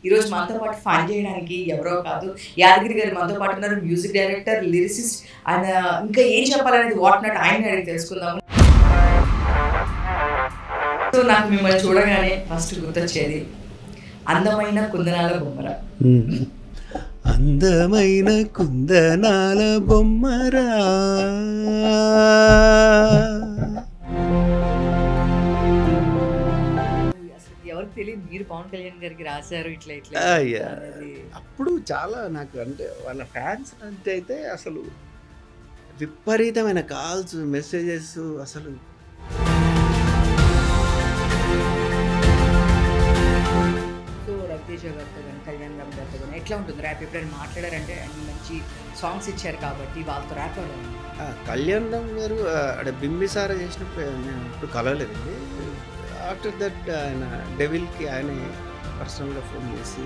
ఈరోజు మనతో పాటు ఫన్ చేయడానికి ఎవరో కాదు, యాదగిరి గారు మనతో పాటు ఉన్నారు. Music director, lyricist. ఆయన ఇంకా ఏం చెప్పాలనేది వాట్ నాట్ ఆయన అడిగి తెలుసుకుందాము. సో నాకు మిమ్మల్ని చూడగానే ఫస్ట్ గుర్తొచ్చేది అందమైన కుందనాల బొమ్మరా. అందమైన కుందనాల బొమ్మరా, ఎవరికి తెలియదు మీరు పవన్ కళ్యాణ్ గారికి రాశారు ఇట్లా ఇట్లా. అప్పుడు చాలా నాకు అంటే వాళ్ళ ఫ్యాన్స్ అంటే అయితే అసలు విపరీతమైన కాల్స్, మెసేజెస్. అసలు సో రవితేజ గారితో కానీ కళ్యాణ్ రామ్ గారితో కానీ ఎట్లా ఉంటుంది ర్యాప్? ఎప్పుడైనా మాట్లాడారంటే అన్ని మంచి సాంగ్స్ ఇచ్చారు కాబట్టి వాళ్ళతో ర్యాప్ అవ్వడం. కళ్యాణ్ రామ్ గారు అంటే బింబిసారా చేసినప్పుడు నేను ఇప్పుడు కలవలేదండి. ఆఫ్టర్ దట్ ఆయన డెవిల్కి ఆయన పర్సనల్గా ఫోన్ చేసి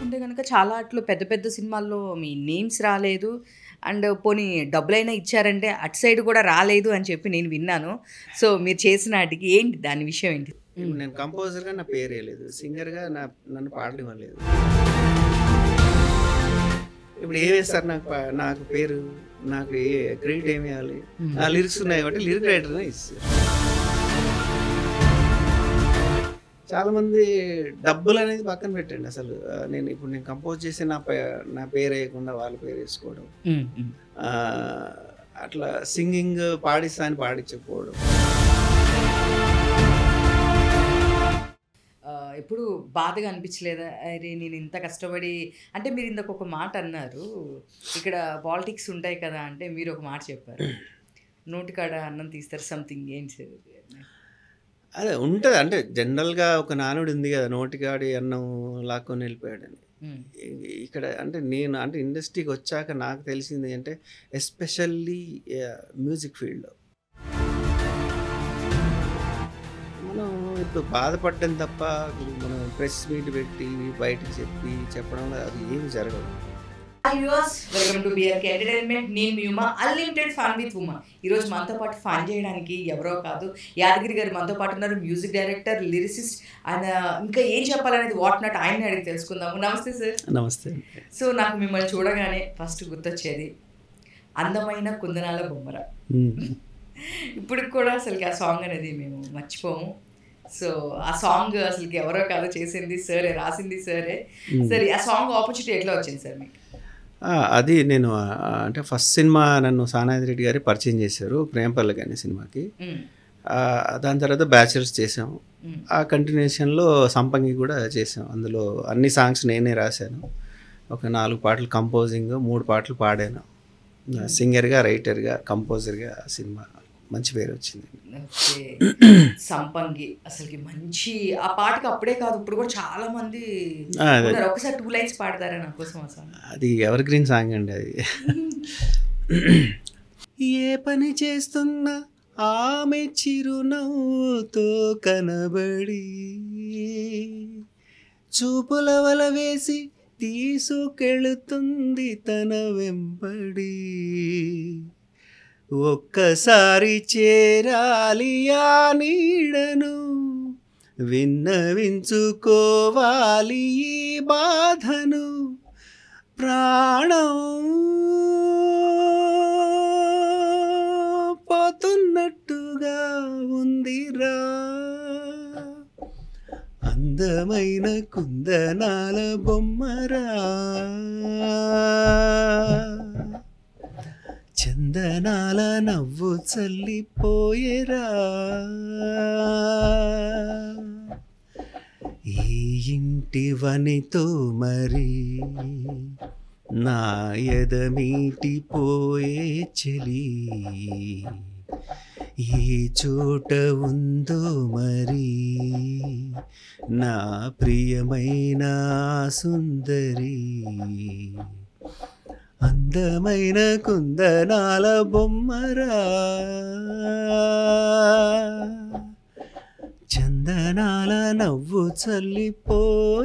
ఉంటే కనుక చాలా అట్లు పెద్ద పెద్ద సినిమాల్లో మీ నేమ్స్ రాలేదు, అండ్ పోనీ డబ్బులైనా ఇచ్చారంటే అటు సైడ్ కూడా రాలేదు అని చెప్పి నేను విన్నాను. సో మీరు చేసిన వాటికి ఏంటి దాని విషయం ఏంటి? నేను కంపోజర్గా నా పేరు వేయలేదు, సింగర్గా నన్ను పాడనివ్వలేదు. ఇప్పుడు ఏం వేస్తారు నాకు పేరు, నాకు క్రెడిట్ ఏమి ఇవ్వాలి? నా లిరిక్స్ ఉన్నాయి కాబట్టి లిరిక్ రైటర్నే ఇస్తారు. చాలామంది డబ్బులు అనేది పక్కన పెట్టండి. అసలు నేను కంపోజ్ చేసి నా పేరు వేయకుండా వాళ్ళ పేరు వేసుకోవడం, అట్లా సింగింగ్ పాడిస్తా అని పాడించకపోవడం. ఎప్పుడు బాధగా అనిపించలేదా? అరే నేను ఇంత కష్టపడి, అంటే మీరు ఇందాక ఒక మాట అన్నారు, ఇక్కడ పాలిటిక్స్ ఉంటాయి కదా అంటే మీరు ఒక మాట చెప్పారు, నోటికాడ అన్నం తీస్తారు సంథింగ్. ఏంటి అదే ఉంటుంది అంటే జనరల్గా ఒక నానుడు ఉంది కదా, నోటికాడి అన్నం లాక్కొని వెళ్ళిపోయాడని. ఇక్కడ అంటే నేను ఇండస్ట్రీకి వచ్చాక నాకు తెలిసింది అంటే ఎస్పెషల్లీ మ్యూజిక్ ఫీల్డ్లో మనం ఇప్పుడు బాధపడ్డం తప్ప మనం ప్రెస్ మీట్ పెట్టి బయటకు చెప్పడం అది ఏమి జరగదు. Welcome to BRK entertainment. నేను మీ Uma, unlimited fun with Uma. ఈరోజు మనతో పాటు ఫన్ చేయడానికి ఎవరో కాదు, యాదగిరి గారు మనతో పాటు ఉన్నారు. Music director, lyricist. ఆయన ఇంకా ఏం చెప్పాలనేది వాట్ నాట్ ఆయన అడిగి తెలుసుకుందాము. నమస్తే సార్. నమస్తే. సో నాకు మిమ్మల్ని చూడగానే ఫస్ట్ గుర్తొచ్చేది అందమైన కుందనాల బొమ్మరా. ఇప్పటికి కూడా అసలుకి ఆ సాంగ్ అనేది మేము మర్చిపోము. సో ఆ సాంగ్ అసలుకి ఎవరో కాదు చేసింది సరే, రాసింది సరే. సరే ఆ సాంగ్ ఆపర్చునిటీ ఎట్లా వచ్చింది సార్ మీకు? అది నేను అంటే ఫస్ట్ సినిమా నన్ను సానాది రెడ్డి గారి పరిచయం చేశారు, ప్రేమపల్లకి అనే సినిమాకి. దాని తర్వాత బ్యాచులర్స్ చేసాం. ఆ కంటిన్యూషన్లో సంపంగి కూడా చేసాం. అందులో అన్ని సాంగ్స్ నేనే రాశాను. ఒక 4 పాటలు కంపోజింగ్, 3 పాటలు పాడాను. సింగర్గా, రైటర్గా, కంపోజర్గా ఆ సినిమా మంచి పేరు వచ్చింది. సంపంగి అసలుకి మంచి ఆ పాటకి అప్పుడే కాదు ఇప్పుడు కూడా చాలా మంది ఒకసారి 2 లైన్స్ పాడతారా నా కోసం? అసలు అది ఎవర్ గ్రీన్ సాంగ్ అండి. అది ఏ పని చేస్తున్నా ఆమె చిరునవ్వుతో కనబడి, చూపుల వల వేసి తీసుకెళుతుంది తన వెంబడి, ఒక్కసారి చేరాలి ఆ నీడను, విన్నవించుకోవాలి ఈ బాధను, ప్రాణం పోతున్నట్టుగా ఉందిరా, అందమైన కుందనాల బొమ్మరా, చందనాల నవ్వు చల్లిపోయేరా, ఈ ఇంటి వనితో మరి నా ఎదమీటిపోయే చెలి, ఏ చోట ఉందో మరి నా ప్రియమైన సుందరి, అందమైన కుందనాల బొమ్మరా, చందనాల నవ్వు చల్లిపోయేరా.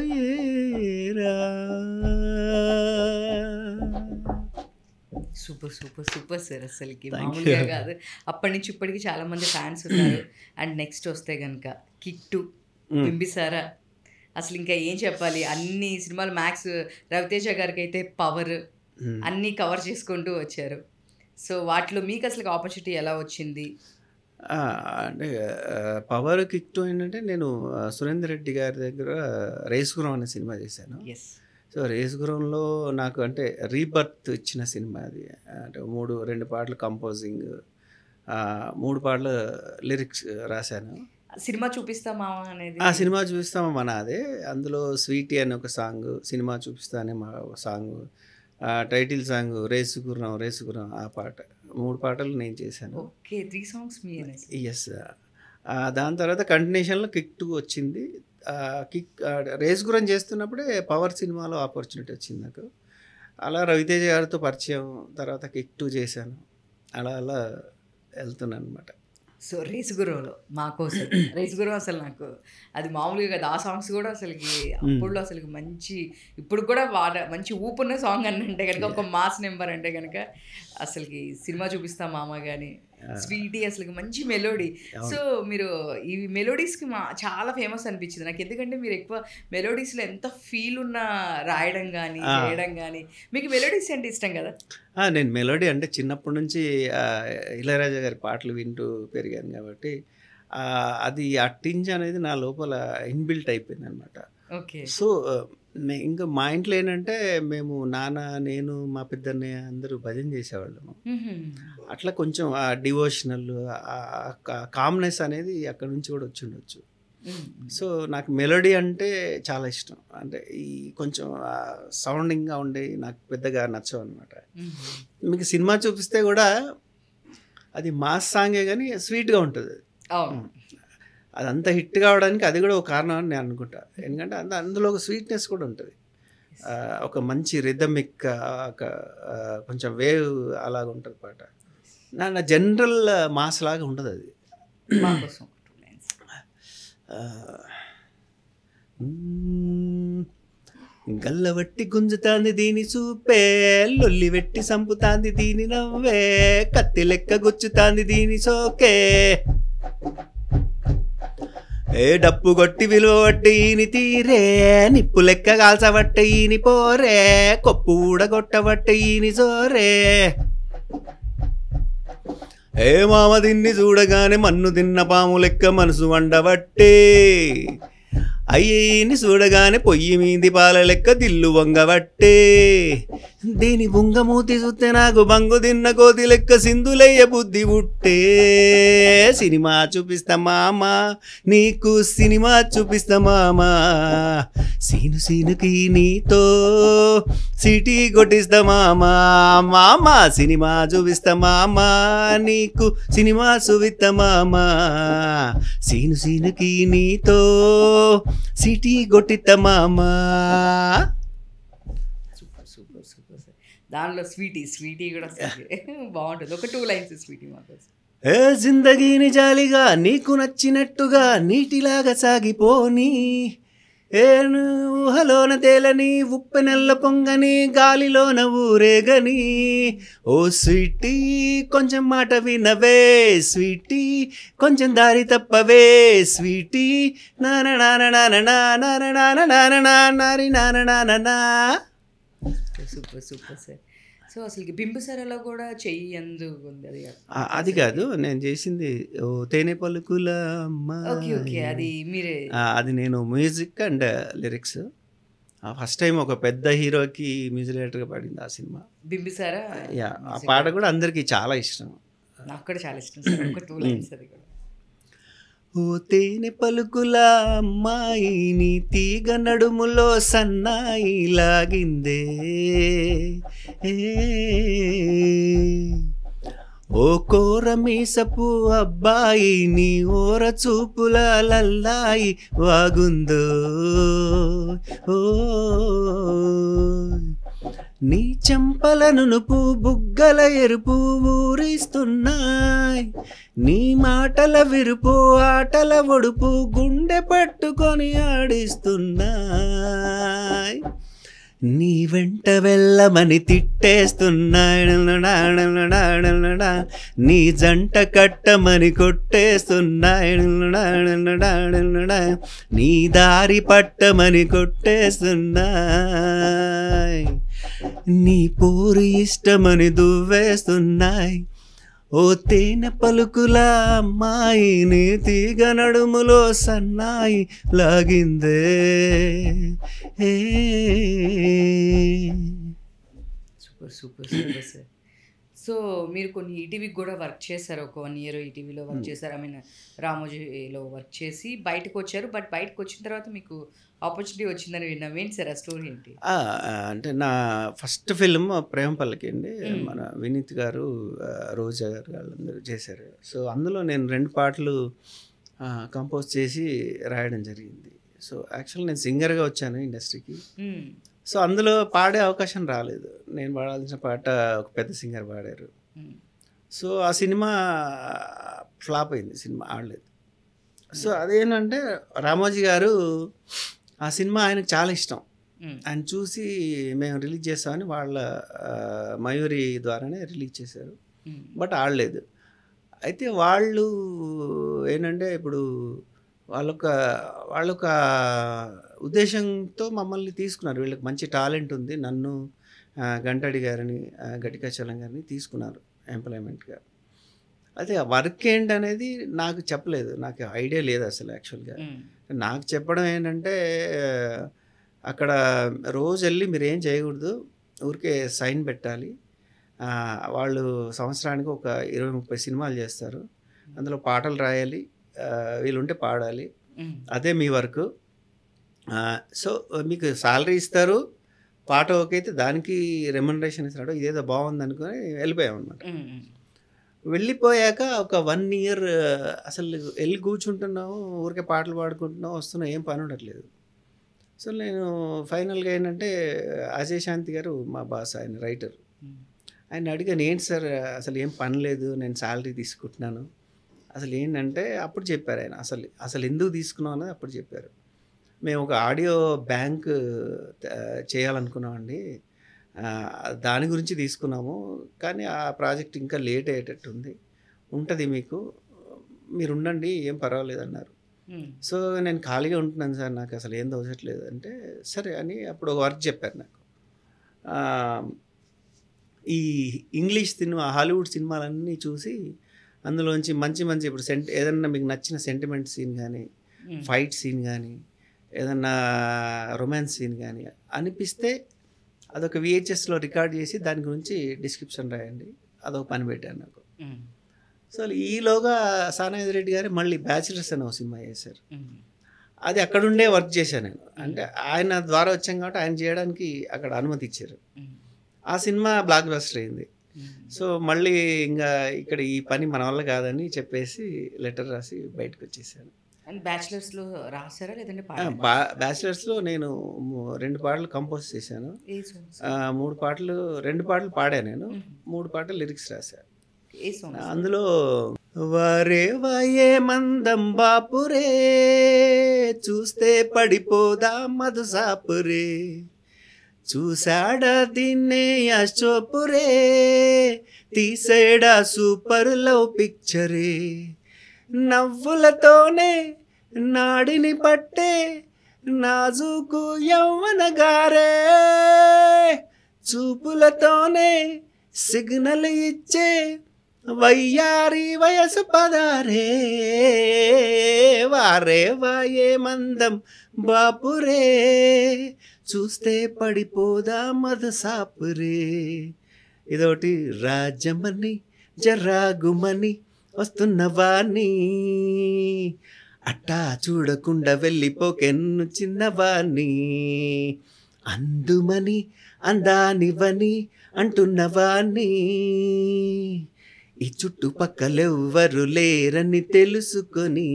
సూపర్ సూపర్ సూపర్ సార్, అసలుకి మామూలుగా కాదు. అప్పటి నుంచి ఇప్పటికి చాలామంది ఫ్యాన్స్ ఉన్నారు. అండ్ నెక్స్ట్ వస్తే కనుక కిట్టు బింబిసారా అసలు ఇంకా ఏం చెప్పాలి, అన్ని సినిమాలు మ్యాక్స్ రవితేజ గారికి అయితే పవర్ అన్నీ కవర్ చేసుకుంటూ వచ్చారు. సో వాటిలో మీకు అసలు ఆపర్చునిటీ ఎలా వచ్చింది? అంటే పవర్ కిక్ ఏంటంటే నేను సురేందర్ రెడ్డి గారి దగ్గర రేసుగురం అనే సినిమా చేశాను. సో రేసుగురంలో నాకు అంటే రీబర్త్ ఇచ్చిన సినిమా అది. అంటే 2 పాటలు కంపోజింగ్, 3 పాటలు లిరిక్స్ రాశాను. సినిమా చూపిస్తామా అనేది సినిమా చూపిస్తామా మన అదే. అందులో స్వీటీ అనే ఒక సాంగ్, సినిమా చూపిస్తా అనే మా సాంగ్, టైటిల్ సాంగ్ రేసుగురం రేసుగురం ఆ పాట, 3 పాటలు నేను చేశాను. ఓకే, 3 సాంగ్స్ మీ. ఎస్. దాని తర్వాత కంటిన్యూషన్లో కిక్ 2 వచ్చింది. కిక్ రేసుగురం చేస్తున్నప్పుడే పవర్ సినిమాలో ఆపర్చునిటీ వచ్చింది నాకు. అలా రవితేజ గారితో పరిచయం, తర్వాత కిక్ 2 చేశాను. అలా అలా వెళ్తున్నాను అనమాట. సో రేసుగురంలో మా కోసం రేసుగురం అసలు నాకు అది మామూలుగా కదా, ఆ సాంగ్స్ కూడా అసలుకి అప్పుడు అసలుకి మంచి, ఇప్పుడు కూడా మంచి ఊపున్న సాంగ్ అని అంటే కనుక, ఒక మాస్ నెంబర్ అంటే కనుక అసలుకి సినిమా చూపిస్తాం మామ కానీ, స్వీటీ అసలుకి మంచి మెలోడీ. సో మీరు ఈ మెలోడీస్కి చాలా ఫేమస్ అనిపించింది నాకు, ఎందుకంటే మీరు ఎక్కువ మెలోడీస్లో ఎంత ఫీల్ ఉన్న రాయడం కానీ చేయడం కానీ, మీకు మెలోడీస్ అంటే ఇష్టం కదా? నేను మెలోడీ అంటే చిన్నప్పటి నుంచి ఇళయరాజా గారి పాటలు వింటూ పెరిగాను కాబట్టి అది అట్టించి అనేది నా లోపల ఇన్బిల్ట్ అయిపోయింది అనమాట. ఓకే. సో ఇంకా మా ఇంట్లో ఏంటంటే మేము నాన్న, నేను, మా పెద్దన్నయ్య అందరూ భజన చేసేవాళ్ళము. అట్లా కొంచెం ఆ డివోషనల్ కామ్నెస్ అనేది అక్కడ నుంచి కూడా వచ్చి ఉండొచ్చు. సో నాకు మెలోడీ అంటే చాలా ఇష్టం. అంటే ఈ కొంచెం సౌండింగ్గా ఉండే నాకు పెద్దగా నచ్చవు అనమాట. మీకు సినిమా చూపిస్తే కూడా అది మాస్ సాంగే కానీ స్వీట్గా ఉంటుంది. అదంతా హిట్ కావడానికి అది కూడా ఒక కారణం అని నేను అనుకుంటా. ఎందుకంటే అందులో ఒక స్వీట్నెస్ కూడా ఉంటుంది, ఒక మంచి రిథమిక్, ఒక కొంచెం వేవ్ అలాగ ఉంటుంది పాట. నా జనరల్ మాస్ లాగా ఉండదు అది. గల్లవట్టి గుంజుతాంది దీని చూపే, లొల్లి వెట్టి సంపుతాంది దీని నవ్వే, కత్తి లెక్క గుచ్చుతాంది దీని సోకే, ఏ డప్పు కొట్టి విలువట్టి ఈని తీరే, నిప్పు లెక్క కాల్చబట్ట ఈని పోరే, కొప్పు ఊడగొట్టబట్ట ఈని జోరే, ఏ మామ దీన్ని చూడగానే మన్ను తిన్న పాము లెక్క మనసు వండబట్టే, అయ్యేని చూడగానే పొయ్యి మీది పాల లెక్క దిల్లు వంగబట్టే, దీని బుంగమూతి చూస్తే నాకు బంగు తిన్న కోతి లెక్క సింధులయ్య బుద్ధి పుట్టే, సినిమా చూపిస్తా మామ నీకు సినిమా చూపిస్తా మామ, సీను సీనుకి నీతో సిటీ కొట్టిస్తా మామ, మామ సినిమా చూపిస్తా మామ నీకు సినిమా చూపిస్తా మామ, సీను సీనుకి నీతో సిటీ కొట్టిస్తా మామ. Super super sir. దానిలో స్వీటీ కూడా బాగుంటుంది. ఒక 2 లైన్స్ స్వీటీ మాకు. ఏ జిందగీని జాలిగా నీకు నచ్చినట్టుగా నీటిలాగా సాగిపోని, ఏ ఊహలోన తేలని ఉప్పెనెల్ల పొంగని గాలిలోన ఊరేగని, ఓ స్వీటీ కొంచెం మాట వినవే స్వీటీ, కొంచెం దారి తప్పవే స్వీటీ, నాన నాన నాన నాన నాన నాన నారి నాన నాన. Super super sir. సో అసలు బింబిసారాలో కూడా చెయ్యి ఎందుకు ఉంది? అది కాదు నేను చేసింది, ఓ తేనె పలుకుల ఓకే, అది మీరే? అది నేను music and lyrics. First time ఒక పెద్ద హీరోకి మ్యూజిక్ డైరెక్టర్గా పాడింది ఆ సినిమా బింబిసారా. ఆ పాట కూడా అందరికీ చాలా ఇష్టం. నాకు కూడా చాలా ఇష్టం సార్. ఒక 2 లైన్స్ అది కూడా. ఓ తేనె పలుకుల అమ్మాయిని తీగ నడుములో సన్నాయి లాగిందే, ఓ కోరమీసపు అబ్బాయిని ఓర చూపుల లల్లాయి వాగుందో, ఓ నీ చెంపల నునుపు బుగ్గల ఎరుపు ఊరిస్తున్నాయి, నీ మాటల విరుపు ఆటల ఒడుపు గుండె పట్టుకొని ఆడిస్తున్నాయి, నీ వెంట వెళ్ళమని తిట్టేస్తున్నాడు, నీ జంట కట్టమని కొట్టేస్తున్నాడు, నీ దారి పట్టమని కొట్టేస్తున్నాయి, నీ పోరు ఇష్టమని దువ్వేస్తున్నాయి. ఓ తేనె పలుకుల అమ్మాయి నీ తీగ నడుములో సన్నాయి లాగిందే. Super super super sir. So మీరు కొన్ని ఈటీవీకి కూడా వర్క్ చేశారు, ఒక 1 year ఈటీవీలో వర్క్ చేశారు. ఐ మీన్ రామోజీలో వర్క్ చేసి బయటకు వచ్చారు. బట్ బయటకు వచ్చిన తర్వాత మీకు ఆపర్చునిటీ వచ్చిందని విన్నాం. ఏంటి సార్ ఆ స్టోరీ ఏంటి? అంటే నా ఫస్ట్ ఫిల్మ్ ప్రేమ పల్లకి అండి. మన వినీత్ గారు, రోజా గారు వాళ్ళందరూ చేశారు. సో అందులో నేను 2 పాటలు కంపోజ్ చేసి రాయడం జరిగింది. సో యాక్చువల్ నేను సింగర్గా వచ్చాను ఇండస్ట్రీకి. సో అందులో పాడే అవకాశం రాలేదు. నేను పాడాల్సిన పాట ఒక పెద్ద సింగర్ పాడారు. సో ఆ సినిమా ఫ్లాప్ అయింది, సినిమా ఆడలేదు. సో అదేంటంటే రామోజీ గారు ఆ సినిమా ఆయనకు చాలా ఇష్టం. ఆయన చూసి మేము రిలీజ్ చేస్తామని వాళ్ళ మయూరి ద్వారానే రిలీజ్ చేశారు. బట్ ఆడలేదు. అయితే వాళ్ళు ఏంటంటే ఇప్పుడు వాళ్ళొక ఉద్దేశంతో మమ్మల్ని తీసుకున్నారు. వీళ్ళకి మంచి టాలెంట్ ఉంది, నన్ను గంటడి గారిని, గటికాచలం గారిని తీసుకున్నారు ఎంప్లాయ్మెంట్గా. అయితే వర్క్ ఏంటనేది నాకు చెప్పలేదు, నాకు ఐడియా లేదు అసలు. యాక్చువల్గా నాకు చెప్పడం ఏంటంటే అక్కడ రోజు వెళ్ళి మీరు ఏం చేయకూడదు, ఊరికే సైన్ పెట్టాలి. వాళ్ళు సంవత్సరానికి ఒక 20-30 సినిమాలు చేస్తారు, అందులో పాటలు రాయాలి, వీళ్ళుంటే పాడాలి, అదే మీ వర్క్. సో మీకు శాలరీ ఇస్తారు, పాట ఓకే అయితే దానికి రెమ్యునరేషన్ ఇస్తాడు. ఇదేదో బాగుంది అనుకుని వెళ్ళిపోయాం అనమాట. వెళ్ళిపోయాక ఒక 1 year అసలు వెళ్ళి కూర్చుంటున్నాము, ఊరికే పాటలు పాడుకుంటున్నాము, వస్తున్నాం, ఏం పని ఉండట్లేదు. సో నేను ఫైనల్గా ఏంటంటే అజయ్ శాంతి గారు మా బాస్, ఆయన రైటర్, ఆయన అడిగాను, ఏంటి సార్ అసలు ఏం పని లేదు, నేను శాలరీ తీసుకుంటున్నాను, అసలు ఏంటంటే అప్పుడు చెప్పారు ఆయన అసలు ఎందుకు తీసుకున్నాం అన్నది అప్పుడు చెప్పారు. మేము ఒక ఆడియో బ్యాంక్ చేయాలనుకున్నామండి, దాని గురించి తీసుకున్నాము, కానీ ఆ ప్రాజెక్ట్ ఇంకా లేట్ అయ్యేటట్టు ఉంటుంది, మీరు ఉండండి, ఏం పర్వాలేదు అన్నారు. సో నేను ఖాళీగా ఉంటున్నాను సార్, నాకు అసలు ఏం తోచట్లేదు అంటే సరే అని అప్పుడు ఒక వర్క్ చెప్పారు నాకు. ఈ ఇంగ్లీష్ సినిమా, హాలీవుడ్ సినిమాలన్నీ చూసి అందులోంచి మంచి ఇప్పుడు ఏదన్నా మీకు నచ్చిన సెంటిమెంట్ సీన్ కానీ, ఫైట్ సీన్ కానీ, ఏదన్నా రొమాన్స్ సీన్ కానీ అనిపిస్తే అదొక VHSలో రికార్డ్ చేసి దాని గురించి డిస్క్రిప్షన్ రాయండి, అదొక పని పెట్టాను నాకు. సో ఈలోగా సానాయిధి రెడ్డి గారు మళ్ళీ బ్యాచిలర్స్ అని ఒక సినిమా చేశారు. అది అక్కడుండే వర్క్ చేశాను నేను, అంటే ఆయన ద్వారా వచ్చాం కాబట్టి ఆయన చేయడానికి అక్కడ అనుమతి ఇచ్చారు. ఆ సినిమా బ్లాక్ బస్టర్ అయింది. సో మళ్ళీ ఇంకా ఇక్కడ ఈ పని మన వల్ల కాదని చెప్పేసి లెటర్ రాసి బయటకు వచ్చేసాను. అండ్ బ్యాచిలర్స్లో రాసారా లేదంటే బ్యాచిలర్స్లో నేను 2 పాటలు కంపోజ్ చేశాను, 2 పాటలు పాడాను నేను, 3 పాటలు లిరిక్స్ రాశాను. అందులో వారే వాయే మందం బాపురే, చూస్తే పడిపోదా మధుసాపురే, చూసాడా దీన్నే అశోపురే, తీసేడా సూపర్ లవ్ పిక్చరే, నవ్వులతోనే నాడిని పట్టే నాజుకు యవ్వనగారే, చూపులతోనే సిగ్నల్ ఇచ్చే వయ్యారి వయసు పదారే, వారే వాయే మందం బాపురే, చూస్తే పడిపోదా మధుసాపురే. ఇదొకటి. రాజమని జర్రాగుమని వస్తున్నవాణి, అట్టా చూడకుండా వెళ్ళిపోకెన్ను చిన్నవాణి, అందుమని అందానివని అంటున్నవాణి, ఈ చుట్టుపక్కలెవ్వరు లేరని తెలుసుకొని.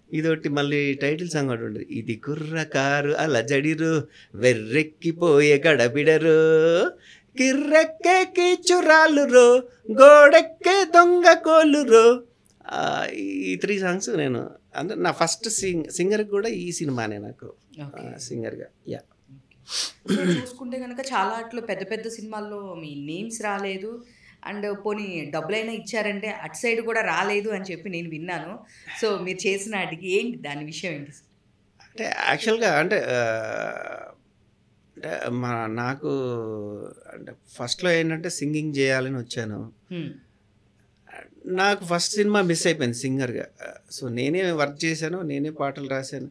ఇదొకటి. మళ్ళీ టైటిల్ సాంగ్ ఒకటి ఉండదు, ఇది కుర్రకారు అలజడిరు వెర్రెక్కిపోయే గడబిడరు, కిర్రెక్కే కీచురాలు రో, గోడెక్కే దొంగ కోలు రో. ఈ 3 సాంగ్స్ నేను, అంటే నా ఫస్ట్ సింగర్ కూడా ఈ సినిమానే నాకు సింగర్గా. అంటే చూసుకుంటే గనక చాలా అట్లు పెద్ద పెద్ద సినిమాల్లో మీ నేమ్స్ రాలేదు. అండ్ పోనీ డబ్బులైనా ఇచ్చారంటే అటు సైడ్ కూడా రాలేదు అని చెప్పి నేను విన్నాను. సో, మీరు చేసిన ఆటికి ఏంటి దాని విషయం ఏంటి? అంటే యాక్చువల్‌గా అంటే అంటే నాకు అంటే ఫస్ట్‌లో ఏంటంటే సింగింగ్ చేయాలని వచ్చాను. హ్మ్. నాకు ఫస్ట్ సినిమా మిస్ అయిపోయింది సింగర్‌గా. సో, నేనే వర్క్ చేశాను. నేనే పాటలు రాశాను.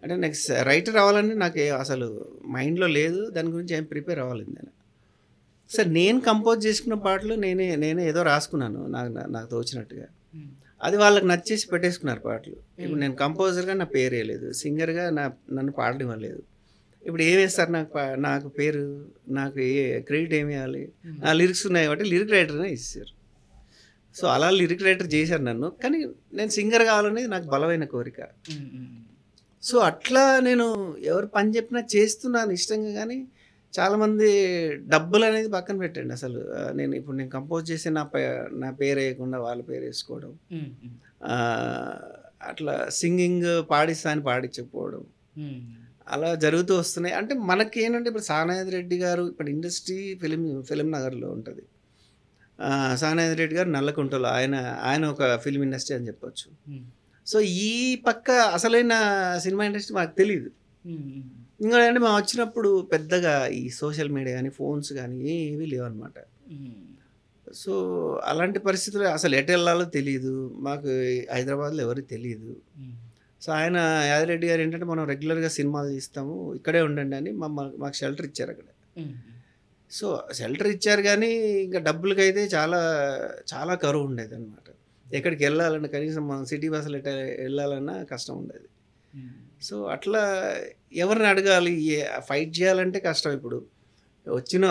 అంటే నాకు రైటర్ అవ్వాలని నాకు అసలు మైండ్‌లో లేదు. దాని గురించి ఏం ప్రిపేర్ అవ్వలేదు నేను. సో, నేను కంపోజ్ చేసుకున్న పాటలు నేనే ఏదో రాసుకున్నాను. నాకు తోచినట్టుగా. హ్మ్. అది వాళ్ళకి నచ్చేసి పెట్టేసుకున్నారు పాటలు. ఇప్పుడు హ్మ్. నేను కంపోజర్‌గా నా పేరేయలేదు. సింగర్‌గా నన్ను పాడనివ్వలేదు. ఇప్పుడు ఏమేస్తారు నాకు పేరు? నాకు క్రెడిట్ ఏమియ్యాలి? నా లిరిక్స్ ఉన్నాయి కాబట్టి లిరిక్ రైటర్‌నే ఇచ్చేసారు. సో, అలా లిరిక్ రైటర్ చేశారు నన్ను. కానీ నేను సింగర్ కావాలనేది నాకు బలమైన కోరిక. హ్మ్. హ్మ్. సో, అట్లా నేను ఎవరు పని చెప్పినా చేస్తున్నాను ఇష్టంగా. కానీ చాలామంది డబ్బులనేది పక్కన పెట్టండి అసలు. నేను కంపోజ్ చేసి నా పేరేయకుండా వాళ్ళ పేరేసుకోవడం. హ్మ్. హ్మ్. అట్లా సింగింగ్ పాడిస్తా అని పాడించకపోవడం. హ్మ్. అలా జరుగుతూ వస్తున్నాయి. అంటే మనకేంటంటే ఇప్పుడు సానాయాది రెడ్డి గారు ఇప్పుడు ఇండస్ట్రీ ఫిలిం నగర్‌లో ఉంటది. సానాయాది రెడ్డి గారు నల్లకుంటలో. ఆయన ఒక ఫిల్మ్ ఇండస్ట్రీ అని చెప్పొచ్చు. హ్మ్. సో, ఈ పక్క అసలైన సినిమా ఇండస్ట్రీ మాకు తెలీదు. హ్మ్. హ్మ్. ఇంకోటంటే మేము వచ్చినప్పుడు పెద్దగా ఈ సోషల్ మీడియా గానీ, ఫోన్స్ గానీ ఏవి లేవనమాట. హ్మ్. సో, అలాంటి పరిస్థితుల్లో అసలు ఎటెళ్ళాలో తెలీదు. మాకు హైదరాబాద్‌లో ఎవరికీ తెలీదు. హ్మ్. సో, యాదిరెడ్డి గారు ఏంటంటే మనం రెగ్యులర్‌గా సినిమాలు తీస్తాము. ఇక్కడే ఉండండి అని మాకు షెల్టర్ ఇచ్చారు అక్కడ. హ్మ్. సో, షెల్టర్ ఇచ్చారు గానీ ఇంకా డబ్బులకైతే చాలా, చాలా కరువు ఉండేదనమాట. ఎక్కడికెళ్ళాలన్నా కనీసం మనం సిటీ బస్సులో ఎళ్ళాలన్నా కష్టం ఉండేది. హ్మ్. సో, అట్లా ఎవరిని అడగాలి? ఫైట్ చేయాలంటే కష్టం ఇప్పుడు.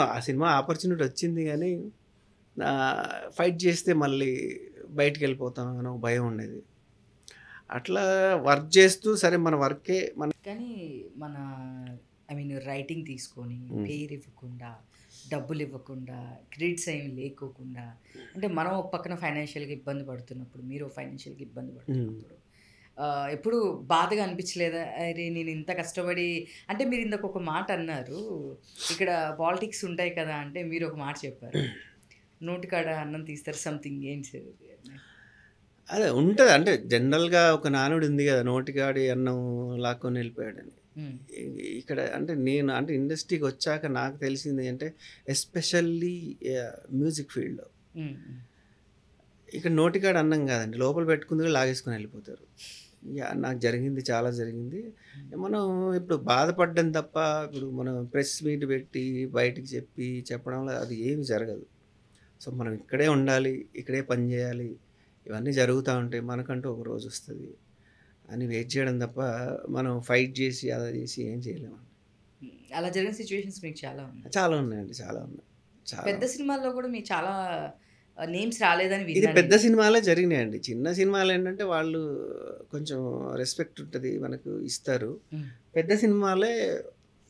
ఆ సినిమా ఆపర్చునిటీ వచ్చింది గానీ ఫైట్ చేస్తే మళ్ళీ బయటికెళ్ళిపోతాం అని ఒక భయం ఉండేది. అట్లా వర్క్ చేస్తూ సరే మన వర్కే కానీ మన ఐ మీన్ రైటింగ్ తీసుకొని పేరివ్వకుండా, డబ్బులివ్వకుండా, క్రెడిట్స్ ఏమి లేకోకుండా అంటే మనం ఒక పక్కన ఫైనాన్షియల్‌గా ఇబ్బంది పడుతున్నప్పుడు, మీరు ఫైనాన్షియల్‌గా ఇబ్బంది పడుతున్నప్పుడు ఎప్పుడు బాధగా అనిపించలేదా? అరే! నేను ఇంత కష్టపడి అంటే మీరు ఇందాక ఒక మాట అన్నారు. ఇక్కడ పాలిటిక్స్ ఉంటాయి కదా! అంటే మీరు ఒక మాట చెప్పారు. నోటికాడ అన్నం తీస్తారు సంథింగ్ ఏంటి సార్ అది? అదే ఉంటది. అంటే జనరల్‌గా ఒక నానుడి ఉంది గదా! నోటికాడి అన్నం లాక్కొని వెళ్ళిపోయాడని. హ్మ్. ఇక్కడ అంటే నేను అంటే ఇండస్ట్రీకొచ్చాక నాకు తెలిసింది అంటే ఎస్పెషల్లీ మ్యూజిక్ ఫీల్డ్‌లో. హ్మ్. హ్మ్. ఇక్కడ నోటికాడ అన్నం గాదండి. లోపల పెట్టుకుంది కూడా లాగేసుకొని వెళ్ళిపోతారు. నాకు జరిగింది చాలా జరిగింది. మనం ఇప్పుడు బాధపడ్డం తప్ప ఇప్పుడు మనం ప్రెస్ మీట్ పెట్టి బయటికి చెప్పడంలో అది ఏమి జరగదు. సో, మనం ఇక్కడే ఉండాలి. ఇక్కడే పని జేయాలి. ఇవన్నీ జరుగుతా ఉంటాయి. మనకంటూ ఒక రోజొస్తది అని వెయిట్ చేయడం తప్ప మనం ఫైట్ జేసి, అలా జేసి ఏం చేయలేమండి. హ్మ్. అలా జరిగిన సిట్యుయేషన్స్ మీకు చాలా ఉన్నాయి. చాలా ఉన్నాయండి. చాలా ఉన్నాయి. చాలా పెద్ద సినిమాల్లో గూడా మీకు చాలా నేమ్స్ రాలేదని ఇది విన్నాను పెద్ద నేను. సినిమాలే జరిగినాయండి. చిన్న సినిమాలేంటంటే వాళ్ళు కొంచెం రెస్పెక్ట్ ఉంటది. మనకు ఇస్తారు. హ్మ్. పెద్ద సినిమాలే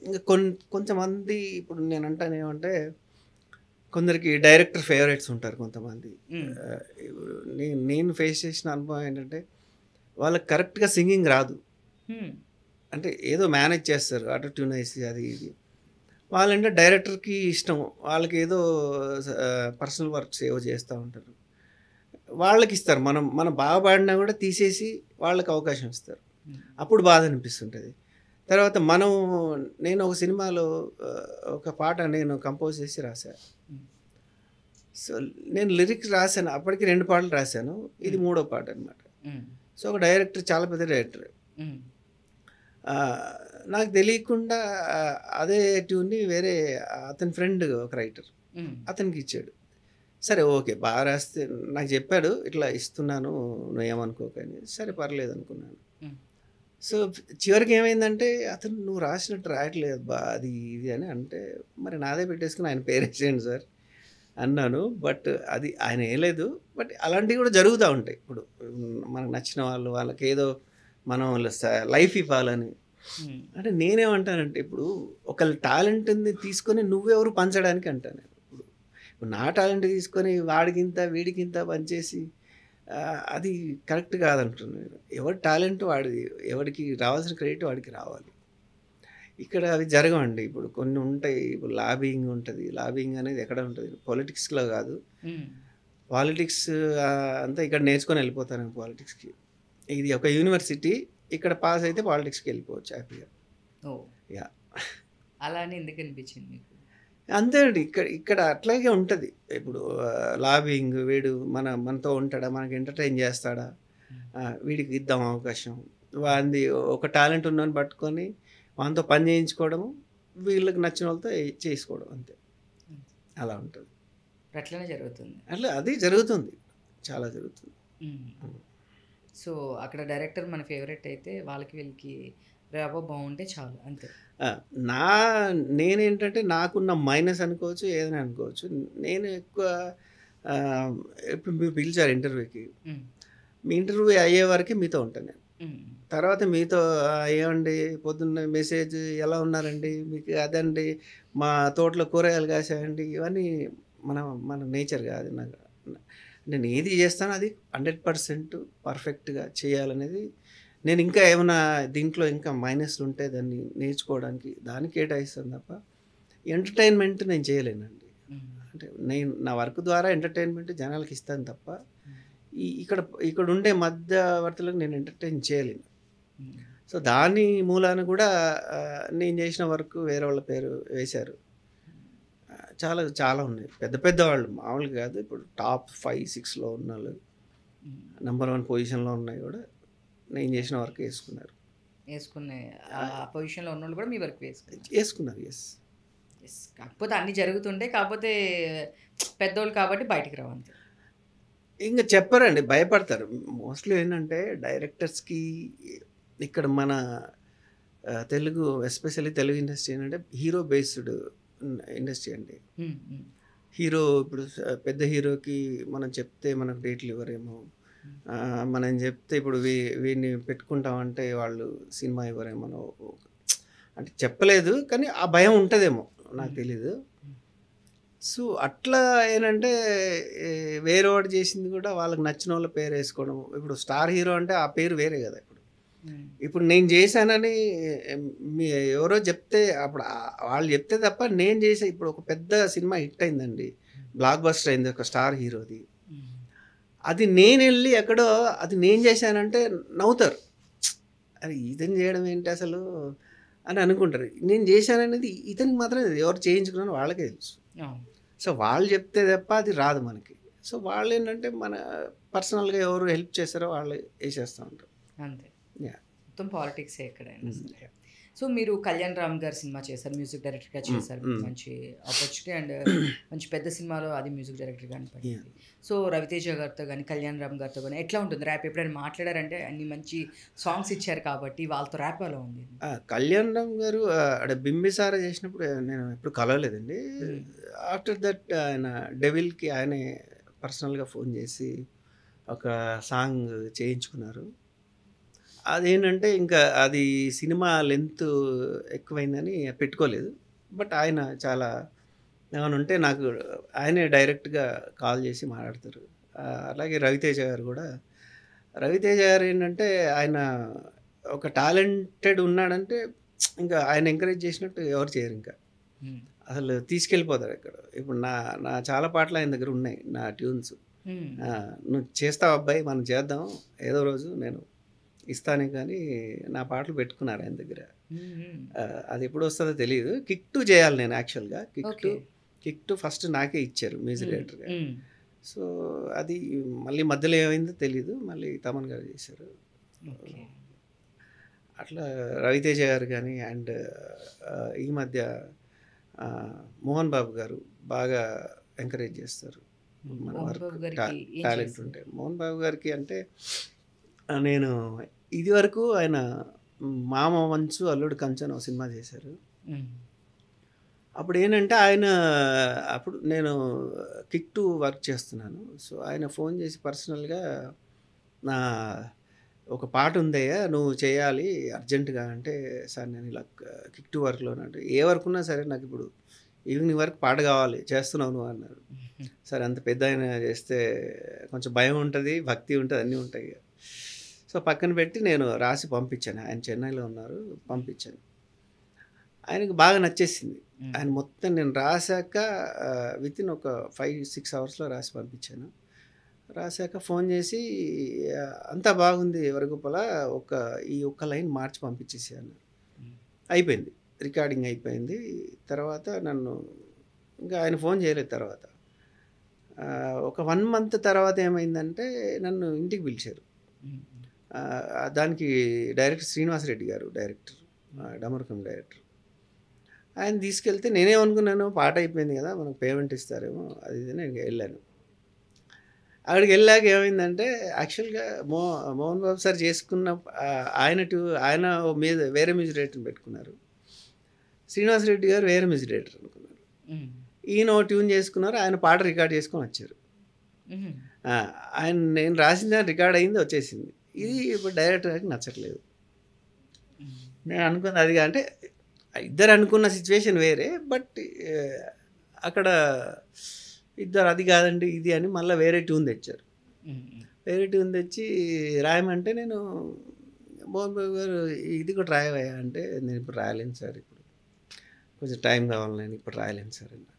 ఇంక కొంతమంది ఇప్పుడు నేనంటానేమంటే కొందరికి డైరెక్టర్ ఫేవరెట్స్ ఉంటారు కొంతమంది. హ్మ్. ఇప్పుడు నేను ఫేస్ చేసిన అనుభవం ఏంటంటే వాళ్ళకి కరెక్ట్‌గా సింగింగ్ రాదు. హ్మ్. అంటే ఏదో మేనేజ్ చేస్తారు. ఆటో ట్యూన్ ఏసి అది ఇది. వాళ్ళంటే డైరెక్టర్‌కి ఇష్టం. వాళ్ళకేదో పర్సనల్ వర్క్స్ ఏవో చేస్తా ఉంటారు. వాళ్ళకిస్తారు. మనం బాగా పాడినా కూడా తీసేసి వాళ్ళకి అవకాశం ఇస్తారు. హ్మ్. అప్పుడు బాధ అనిపిస్తుంటది. తర్వాత నేను ఒక సినిమాలో ఒక పాట నేను కంపోజ్ చేసి రాసా. హ్మ్. సో, నేను లిరిక్స్ రాసాను. అప్పటికి 2 పాటలు రాసాను. ఇది మూడో పాట అనమాట. హ్మ్. సో, ఒక డైరెక్టర్ చాలా పెద్ద డైరెక్టర్. హ్మ్. నాకు తెలియకుండా అదే ట్యూన్‌ని వేరే అతని ఫ్రెండ్ ఒక రైటర్ హ్మ్. అతనికిచ్చాడు. సరే ఓకే. బాగా రాస్తే నాకు చెప్పాడు. ఇట్లా ఇస్తున్నాను నువ్వేమనుకోకని. సరే పర్లేదనుకున్నాను. హ్మ్. సో, చివరికి ఏమైందంటే అతను "నువ్వు రాసినట్టు రాయట్లేదబ్బా! అది ఇది" అని అంటే, మరి నాదే పెట్టేసుకొని ఆయన పేరేసేయండి సార్ అన్నాను. బట్ అది ఆయన ఏయలేదు. బట్ అలాంటివి కూడా జరుగుతా ఉంటాయి. ఇప్పుడు మనకు నచ్చిన వాళ్ళకేదో మనం లైఫ్ ఇవ్వాలని. హ్మ్. అంటే నేనేమంటానంటే ఇప్పుడు ఒకళ్ళ టాలెంట్‌ని తీసుకొని నువ్వెవరు పంచడానికి అంటా నేను. ఇప్పుడు నా టాలెంట్ తీసుకొని వాడికింత, వీడికింత పంచేసి అది కరెక్ట్ కాదంటున్నాను నేను. ఎవరి టాలెంట్ వాడిది. ఎవడికి రావాల్సిన క్రెడిట్ వాడికి రావాలి. ఇక్కడ అవి జరగవండి. ఇప్పుడు కొన్ని ఉంటాయి. ఇప్పుడు లాబింగ్ ఉంటది. లాబింగ్ అనేది ఎక్కడ ఉంటది? పొలిటిక్స్‌లో కాదు. పాలిటిక్స్ అంతా ఇక్కడ నేర్చుకొని వెళ్ళిపోతాను నేను పాలిటిక్స్‌కి. ఇది ఒక యూనివర్సిటీ. ఇక్కడ పాస్ అయితే పాలిటిక్స్‌కి వెళ్ళిపోవచ్చు హ్యాపీగా. ఓహ్! యాహ్! అలా అని ఎందుకు అనిపించింది మీకు? అంతే అండి. ఇక్కడ అట్లాగే ఉంటది. ఇప్పుడు లాబింగ్ వీడు మనతో ఉంటాడా? మనకి ఎంటర్‌టైన్ చేస్తాడా? వీడికి ఇద్దాం అవకాశం. వానిది ఒక టాలెంట్ ఉన్నోడిని పట్టుకొని వానితో పని చేయించుకోవడము, వీళ్ళకి నచ్చిన వాళ్ళతో చేసుకోవడం అంతే. అలా ఉంటది. అట్లనే జరుగుతుంది. అట్లా అది జరుగుతుంది. చాలా జరుగుతుంది. సో, అక్కడ డైరెక్టర్ మన ఫేవరెట్ అయితే వాళ్ళకి వీళ్ళకి ర్యాపో బావుంటే చాలు అంతే. ఆ! నేనేంటంటే నాకున్న మైనస్ అనుకోవచ్చు, ఏదైనా అనుకోవచ్చు. నేను ఎక్కువ ఇప్పుడు మీరు పిలిచారు ఇంటర్వ్యూకి. మీ ఇంటర్వ్యూ అయ్యే వరకే మీతో ఉంటాను నేను. తర్వాత మీతో ఏమండి పొద్దున్న మెసేజ్ ఎలా ఉన్నారండి? మీకు అదండి మా తోటలో కూరగాయలు కాసాయండి. ఇవన్నీ మన నేచర్ కాదు. నేను ఏది చేస్తానో అది 100% పర్ఫెక్ట్‌గా చేయాలనేది. నేను ఇంకా ఏమైనా దీంట్లో ఇంకా మైనస్‌లు ఉంటే దాన్ని నేర్చుకోవడానికి దానికి కేటాయిస్తాను తప్ప ఎంటర్‌టైన్‌మెంట్ నేను చేయలేనండి. అంటే నేను నా వర్క్ ద్వారా ఎంటర్‌టైన్‌మెంట్ జనాలకి ఇస్తాను తప్ప ఇక్కడ ఉండే మధ్యవర్తులకు నేను ఎంటర్‌టైన్ చేయలేను. సో, దాని మూలాన కూడా నేను చేసిన వర్క్ వేరే వాళ్ళ పేరు వేశారు. చాలా ఉన్నాయి. పెద్ద వాళ్ళు మామూలుగా కాదు. ఇప్పుడు టాప్ 5, 6లో ఉన్నోళ్ళు నంబర్ 1 పొజిషన్‌లో ఉన్నాయి కూడా నేను చేసిన వర్క్ వేసుకున్నారు. ఆ పొజిషన్‌లో ఉన్నోళ్ళు కూడా మీ వర్క్ వేసుకున్నారు. యెస్. కాకపోతే అన్నీ జరుగుతుంటాయి. కాకపోతే పెద్దోళ్ళు కాబట్టి బయటికి రావు అంతే. ఇంక చెప్పరండి. భయపడతారు. మోస్ట్‌లీ ఏంటంటే డైరెక్టర్స్‌కి ఇక్కడ మన తెలుగు ఎస్పెషల్లీ తెలుగు ఇండస్ట్రీ ఏంటంటే హీరో బేస్డ్ ఇండస్ట్రీ అండి. హీరో ఇప్పుడు పెద్ద హీరోకి మనం చెప్తే మనకు డేట్లు ఇవ్వరేమో. మనం చెప్తే ఇప్పుడు వీడిని పెట్టుకుంటామంటే వాళ్ళు సినిమా ఇవ్వరేమో. అంటే చెప్పలేదు కానీ ఆ భయం ఉంటుందేమో నాకు తెలీదు. సో, అట్లా ఏంటంటే వేరేవాడు చేసింది కూడా వాళ్ళకి నచ్చిన వాళ్ళ పేరు వేసుకోవడం. ఇప్పుడు స్టార్ హీరో అంటే ఆ పేరు వేరే కదా! ఇప్పుడు నేను చేశానని ఎవరో చెప్తే అప్పుడు వాళ్ళు చెప్తే తప్ప నేను చేసే ఇప్పుడు ఒక పెద్ద సినిమా హిట్ అయిందండి. బ్లాక్ బస్టర్ అయింది ఒక స్టార్ హీరోది. అది నేను వెళ్ళి ఎక్కడో అది నేను చేశానంటే నవ్వుతారు. అరే ఇతను చేయడం ఏంటి అసలు అని అనుకుంటారు. నేను చేశాననేది ఇతనికి మాత్రం ఎవరు చేయించుకున్నారో వాళ్ళకే తెలుసు. సో, వాళ్ళు చెప్తే తప్ప అది రాదు మనకి. సో, వాళ్ళు ఏంటంటే మన పర్సనల్గా ఎవరు హెల్ప్ చేస్తారో వాళ్ళు వేసేస్తూ ఉంటారు అంతే. యాహ్! మొత్తం పాలిటిక్సే ఎక్కడైనా సరే. సో, మీరు కళ్యాణ్ రామ్ గారి సినిమా చేశారు. మ్యూజిక్ డైరెక్టర్‌గా చేశారు. మంచి ఆపర్చునిటీ అండ్ మంచి పెద్ద సినిమాలో అది మ్యూజిక్ డైరెక్టర్‌గా పడింది. సో, రవితేజ గారితో కానీ, కళ్యాణ్ రామ్ గారితో కానీ ఎట్లా ఉంటుంది ర్యాప్? ఎప్పుడైనా మాట్లాడారంటే అన్ని మంచి సాంగ్స్ ఇచ్చారు కాబట్టి వాళ్ళతో ర్యాప్ ఎలా ఉంది? కళ్యాణ్ రామ్ గారు అంటే బింబిసార చేసినప్పుడు నేను ఎప్పుడు కలవలేదండి. ఆఫ్టర్ దట్ ఆయన డెవిల్‌కి ఆయనే పర్సనల్‌గా ఫోన్ చేసి ఒక సాంగ్ చేయించుకున్నారు. అదేంటంటే ఇంకా అది సినిమా లెంత్ ఎక్కువైందని పెట్టుకోలేదు. బట్ ఆయన చాలా ఏమైనా ఉంటే నాకు ఆయనే డైరెక్ట్‌గా కాల్ చేసి మాట్లాడతారు. అలాగే రవితేజ గారు కూడా. రవితేజ గారు ఏంటంటే ఆయన ఒక టాలెంటెడ్ ఉన్నాడంటే ఇంకా ఆయన ఎంకరేజ్ చేసినట్టు ఎవరు చేయరు ఇంకా. అసలు తీసుకెళ్ళిపోతారు ఇక్కడ. ఇప్పుడు నా చాలా పాటలు ఆయన దగ్గర ఉన్నాయి. నా ట్యూన్స్. నువ్వు చేస్తావు అబ్బాయి మనం చేద్దాం ఏదో రోజు నేను ఇస్తానే కానీ నా పాటలు పెట్టుకున్నారు ఆయన దగ్గర. అది ఎప్పుడు వస్తుందో తెలియదు. కిక్ 2 చేయాలి నేను యాక్చువల్గా. కిక్ 2 ఫస్ట్ నాకే ఇచ్చారు మ్యూజిక్ డైరెక్టర్గా. సో, అది మళ్ళీ మధ్యలో ఏమైందో తెలీదు. మళ్ళీ తమన్ గారు చేశారు. అట్లా రవితేజ గారు కానీ అండ్ ఈ మధ్య మోహన్ బాబు గారు బాగా ఎంకరేజ్ చేస్తారు మన వర్క్ టాలెంట్ ఉంటే. మోహన్ బాబు గారికి అంటే నేను ఇది వరకు ఆయన మామ మంచు అల్లుడు కంచన్ ఒక సినిమా చేశారు. అప్పుడు ఏంటంటే ఆయన అప్పుడు నేను కిక్ 2 వర్క్ చేస్తున్నాను. సో, ఆయన ఫోన్ చేసి పర్సనల్గా నా ఒక పాట ఉందయ్యా నువ్వు చేయాలి అర్జెంటుగా అంటే, సార్ నేను ఇలా కిక్ 2 వర్క్లోనే అంటే ఏ వర్క్ ఉన్నా సరే నాకు ఇప్పుడు ఈవినింగ్ వరకు పాట కావాలి చేస్తున్నావు నువ్వు అన్నారు. సరే అంత పెద్ద ఆయన చేస్తే కొంచెం భయం ఉంటుంది, భక్తి ఉంటుంది, అన్నీ ఉంటాయి. సో, పక్కన పెట్టి నేను రాసి పంపించాను. ఆయన చెన్నైలో ఉన్నారు, పంపించాను. ఆయనకు బాగా నచ్చేసింది. ఆయన మొత్తం నేను రాశాక వితిన్ ఒక 5-6 అవర్స్లో రాసి పంపించాను. రాశాక ఫోన్ చేసి అంతా బాగుంది వరగోపాల, ఈ ఒక్క లైన్ మార్చి పంపించేసి అన్నారు. అయిపోయింది, రికార్డింగ్ అయిపోయింది. తర్వాత నన్ను ఇంకా ఆయన ఫోన్ చేయలేదు. తర్వాత ఒక 1 మంత్ తర్వాత ఏమైందంటే నన్ను ఇంటికి పిలిచారు. దానికి డైరెక్టర్ శ్రీనివాసరెడ్డి గారు, డైరెక్టర్, డమరుకం డైరెక్టర్. ఆయన తీసుకెళ్తే నేనేమనుకున్నాను, పాట అయిపోయింది కదా మనకు పేమెంట్ ఇస్తారేమో అది ఇది నేను వెళ్ళాను. అక్కడికి వెళ్ళాక ఏమైందంటే యాక్చువల్గా మోహన్ బాబు సార్ చేసుకున్న ఆయన మీద వేరే మ్యూజిక్ డైరెక్టర్ని పెట్టుకున్నారు. శ్రీనివాసరెడ్డి గారు వేరే మ్యూజిక్ డైరెక్టర్ అనుకున్నారు. ఈయన ట్యూన్ చేసుకున్నారు, ఆయన పాట రికార్డ్ చేసుకొని వచ్చారు. ఆయన నేను రాసిన రికార్డ్ అయింది, వచ్చేసింది. ఇది ఇప్పుడు డైరెక్టర్కి నచ్చట్లేదు. నేను అనుకున్నది అది, అంటే ఇద్దరు అనుకున్న సిచ్యువేషన్ వేరే, బట్ అక్కడ ఇద్దరు అది కాదండి ఇది అని మళ్ళీ వేరే ట్యూన్ తెచ్చారు. వేరే ట్యూన్ తెచ్చి రాయమంటే నేను మోహన్ బాబు గారు ఇది కూడా రాయవయ్యా అంటే నేను ఇప్పుడు రాయలేను సార్, ఇప్పుడు కొంచెం టైం కావాలి, నేను ఇప్పుడు రాయలేను సార్ అన్న.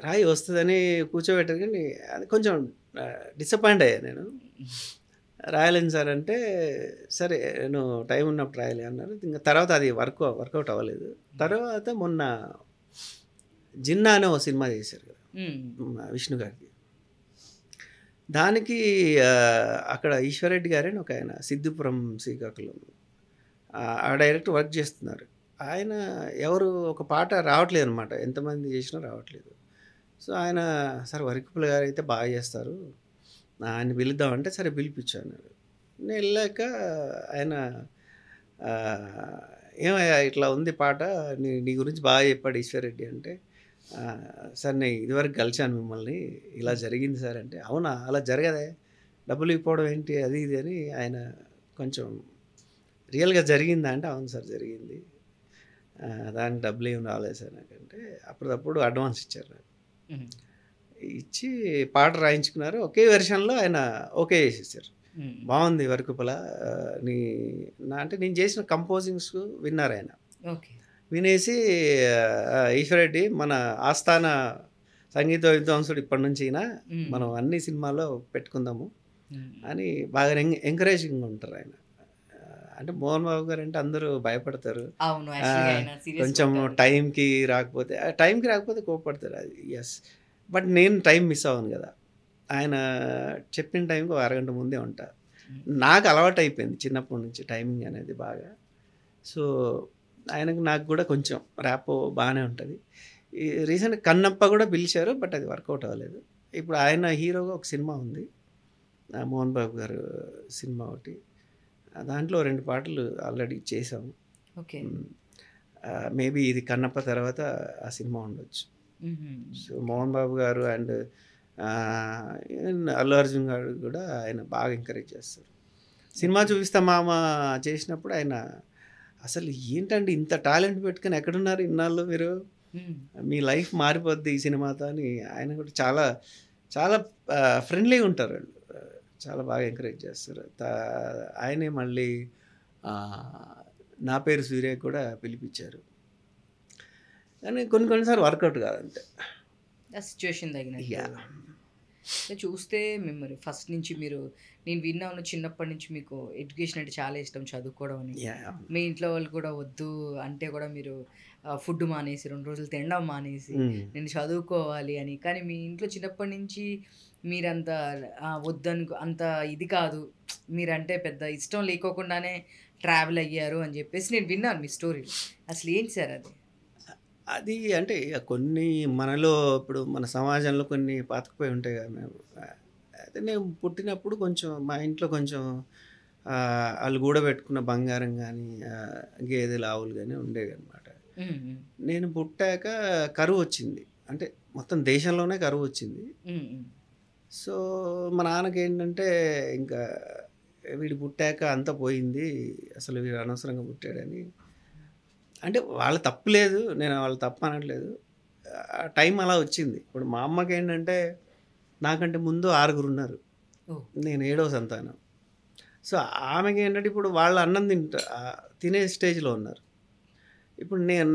రాయి వస్తుందని కూర్చోబెట్టారు, కానీ అది కొంచెం డిసప్పాయింట్ అయ్యా నేను. రాయలేను సార్ అంటే సరే నువ్వు టైం ఉన్నప్పుడు రాయలే అన్నారు. ఇంకా తర్వాత అది వర్కౌట్ అవ్వలేదు. తర్వాత మొన్న జిన్నా అనే ఒక సినిమా చేశారు కదా విష్ణు గారికి. దానికి అక్కడ ఈశ్వరెడ్డి గారని ఒక ఆయన సిద్ధిపురం శ్రీకాకుళం ఆ డైరెక్టర్ వర్క్ చేస్తున్నారు. ఆయన ఎవరు ఒక పాట రావట్లేదు అనమాట, ఎంతమంది చేసినా రావట్లేదు. సో ఆయన సార్ వరకుపుల గారు అయితే బాగా చేస్తారు, ఆయన పిలుద్దామంటే సరే పిలిపించాను. నేను వెళ్ళాక ఆయన ఏమయ్యా ఇట్లా ఉంది పాట, నీ గురించి బాగా చెప్పాడు ఈశ్వరెడ్డి అంటే, సార్ నేను ఇదివరకు కలిశాను మిమ్మల్ని, ఇలా జరిగింది సార్ అంటే, అవునా అలా జరగదే, డబ్బులు ఇవ్వడం ఏంటి అది ఇది అని ఆయన కొంచెం రియల్గా జరిగిందా అంటే, అవును సార్ జరిగింది, దానికి డబ్బులు ఏమి రాలేదు సార్ నాకంటే. అప్పుడప్పుడు అడ్వాన్స్ ఇచ్చారు నాకు. ఇచ్చి పాట రాయించుకున్నారు. ఒకే వెర్షన్లో ఆయన ఓకే చేసేసారు. బాగుంది వరకుపల అంటే నేను చేసిన కంపోజింగ్స్ విన్నారు ఆయన. వినేసి ఈశ్వరెడ్డి మన ఆస్థాన సంగీత విద్వాంసుడు ఇప్పటి నుంచి అయినా మనం అన్ని సినిమాల్లో పెట్టుకుందాము అని బాగా ఎంకరేజింగ్ ఉంటారు ఆయన. అంటే మోహన్ బాబు గారు అంటే అందరూ భయపడతారు, కొంచెం టైంకి రాకపోతే కోపడతారు. అది ఎస్, బట్ నేను టైం మిస్ అవ్వను కదా, ఆయన చెప్పిన టైంకి ఒక అరగంట ముందే ఉంటా. నాకు అలవాటు అయిపోయింది చిన్నప్పటి నుంచి టైమింగ్ అనేది బాగా. సో ఆయనకు నాకు కూడా కొంచెం ర్యాపో బాగానే ఉంటుంది. రీసెంట్ కన్నప్ప కూడా పిలిచారు, బట్ అది వర్కౌట్ అవ్వలేదు. ఇప్పుడు ఆయన హీరోగా ఒక సినిమా ఉంది, మోహన్ బాబు గారు సినిమా ఒకటి, దాంట్లో 2 పాటలు ఆల్రెడీ చేసాము. ఓకే, మేబీ ఇది కన్నప్ప తర్వాత ఆ సినిమా ఉండొచ్చు. సో మోహన్ బాబు గారు అండ్ అల్లు అర్జున్ గారు కూడా ఆయన బాగా ఎంకరేజ్ చేస్తారు. సినిమా చూపిస్తా మామ చేసినప్పుడు ఆయన అసలు ఏంటండి ఇంత టాలెంట్ పెట్టుకొని ఎక్కడున్నారు ఇన్నాళ్ళు మీరు, మీ లైఫ్ మారిపోద్ది ఈ సినిమాతో అని ఆయన కూడా చాలా చాలా ఫ్రెండ్లీగా ఉంటారు వాళ్ళు, చాలా బాగా ఎంకరేజ్ చేస్తారు. ఆయనే మళ్ళీ నా పేరు సూర్య కూడా పిలిపించారు. కానీ కొన్నిసార్లు వర్కౌట్ కాదంటే సిచ్యువేషన్ తగిన చూస్తే మిమ్మల్ని ఫస్ట్ నుంచి నేను విన్నాను చిన్నప్పటి నుంచి మీకు ఎడ్యుకేషన్ అంటే చాలా ఇష్టం, చదువుకోవడం అని. మీ ఇంట్లో వాళ్ళు కూడా వద్దు అంటే కూడా మీరు ఫుడ్ మానేసి 2 రోజులు తినడం మానేసి నేను చదువుకోవాలి అని. కానీ మీ ఇంట్లో చిన్నప్పటి నుంచి మీరంత అంత ఇది కాదు, మీరంటే పెద్ద ఇష్టం లేకోకుండానే ట్రావెల్ అయ్యారు అని చెప్పేసి నేను విన్నాను మీ స్టోరీ. అసలు ఏంటి సార్ అది అంటే కొన్ని మనలో ఇప్పుడు మన సమాజంలో కొన్ని పాతుకుపోయి ఉంటాయి కదా. అయితే నేను పుట్టినప్పుడు కొంచెం మా ఇంట్లో కొంచెం వాళ్ళు కూడబెట్టుకున్న బంగారం కానీ గేదెలు ఆవులు కానీ ఉండేవి అనమాట. నేను పుట్టాక కరువు వచ్చింది, అంటే మొత్తం దేశంలోనే కరువు వచ్చింది. సో మా నాన్నకి ఏంటంటే ఇంకా వీడు పుట్టాక అంతా పోయింది, అసలు వీడు అనవసరంగా పుట్టాడని. అంటే వాళ్ళ తప్పు లేదు, నేను వాళ్ళ తప్పు అనట్లేదు, టైం అలా వచ్చింది. ఇప్పుడు మా అమ్మకి ఏంటంటే నాకంటే ముందు 6 ఉన్నారు, నేను 7వ సంతానం. సో ఆమెకి ఏంటంటే ఇప్పుడు వాళ్ళ అన్నం తినే స్టేజ్లో ఉన్నారు. ఇప్పుడు నేను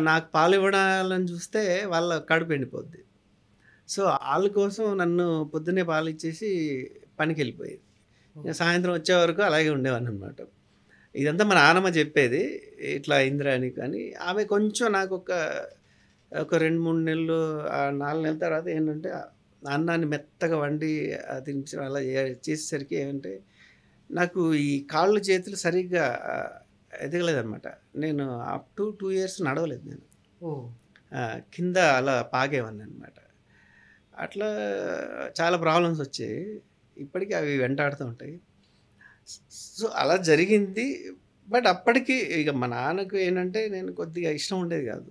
నాకు పాలు ఇవ్వడాలని చూస్తే వాళ్ళ కడుపు ఎండిపోద్ది. సో, ఆళ్ళ కోసం నన్ను పొద్దున్నే పాలిచ్చేసి పనికెళ్ళిపోయేది. ఇక సాయంత్రం వచ్చే వరకు అలాగే ఉండేవాడిననమాట. ఇదంతా మా నానమ్మ చెప్పేది. ఇట్లా అయిందిరా అని. కానీ ఆమె కొంచెం ఒక 2, 3 నెలలు 4 నెలల తర్వాత ఏంటంటే అన్నాన్ని మెత్తగా వండి తినిపించడం అలా చేసేసరికి ఏమంటే నాకు ఈ కాళ్ళు చేతులు సరిగ్గా ఎదగలేదనమాట. నేను అప్ టు 2 ఇయర్స్ నడవలేదు నేను. ఓహ్! కింద అలా పాగేవాడిననమాట. అట్లా చాలా ప్రాబ్లమ్స్ వచ్చాయి. ఇప్పటికి అవి వెంటాడుతూ ఉంటాయి. సో, అలా జరిగింది. బట్ అప్పటికి ఇక మా నాన్నకు ఏంటంటే నేను కొద్దిగా ఇష్టం ఉండేది కాదు.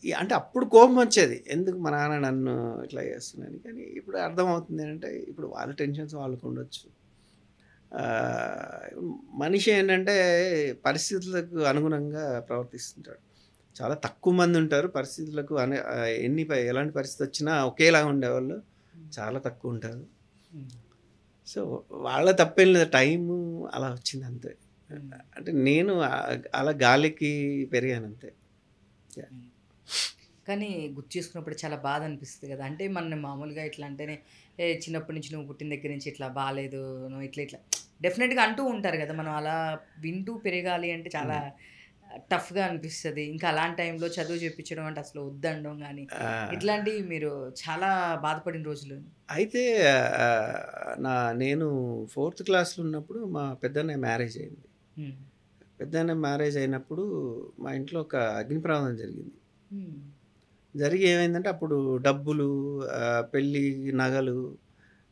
అంటే అప్పుడు కోపం వచ్చేది. ఎందుకు మా నాన్న నన్ను ఇట్లా చేస్తున్నాడని. కానీ ఇప్పుడు అర్థమవుతుంది ఏంటంటే ఇప్పుడు వాళ్ళ టెన్షన్స్ వాళ్ళకు ఉండొచ్చు. మనిషి ఏంటంటే పరిస్థితులకు అనుగుణంగా ప్రవర్తిస్తుంటాడు. చాలా తక్కువ మంది ఉంటారు పరిస్థితులకు ఎలాంటి పరిస్థితి వచ్చినా ఒకేలాగా ఉండేవాళ్ళు చాలా తక్కువ ఉంటారు. సో, వాళ్ళ తప్పేం లేదు. టైము అలా వచ్చింది అంతే. అంటే నేను అలా గాలికి పెరిగాను అంతే. కానీ గుర్తు చేసుకున్నప్పుడు చాలా బాధ అనిపిస్తుంది కదా! అంటే మన మామూలుగా ఇట్లా అంటేనే చిన్నప్పటి నుంచి నువ్వు పుట్టిన దగ్గర నుంచి ఇట్లా బాలేదు, నువ్వు ఇట్లా డెఫినెట్‌గా అంటూ ఉంటారు కదా! మనం అలా వింటూ పెరగాలి అంటే చాలా టఫ్‌గా అనిపిస్తది. ఇంకా అలాంటి టైంలో చదువు చెప్పించడం అంటే అసలు వద్దనడం గానీ, ఇట్లాంటివి మీరు చాలా బాధపడిన రోజులు. అయితే నేను 4th క్లాస్‌లో ఉన్నప్పుడు మా పెద్దన్నయ్య మ్యారేజ్ అయింది. పెద్దన్నయ్య మ్యారేజ్ అయినప్పుడు మా ఇంట్లో ఒక అగ్ని ప్రమాదం జరిగింది. జరిగి ఏమైందంటే అప్పుడు డబ్బులు, పెళ్ళి నగలు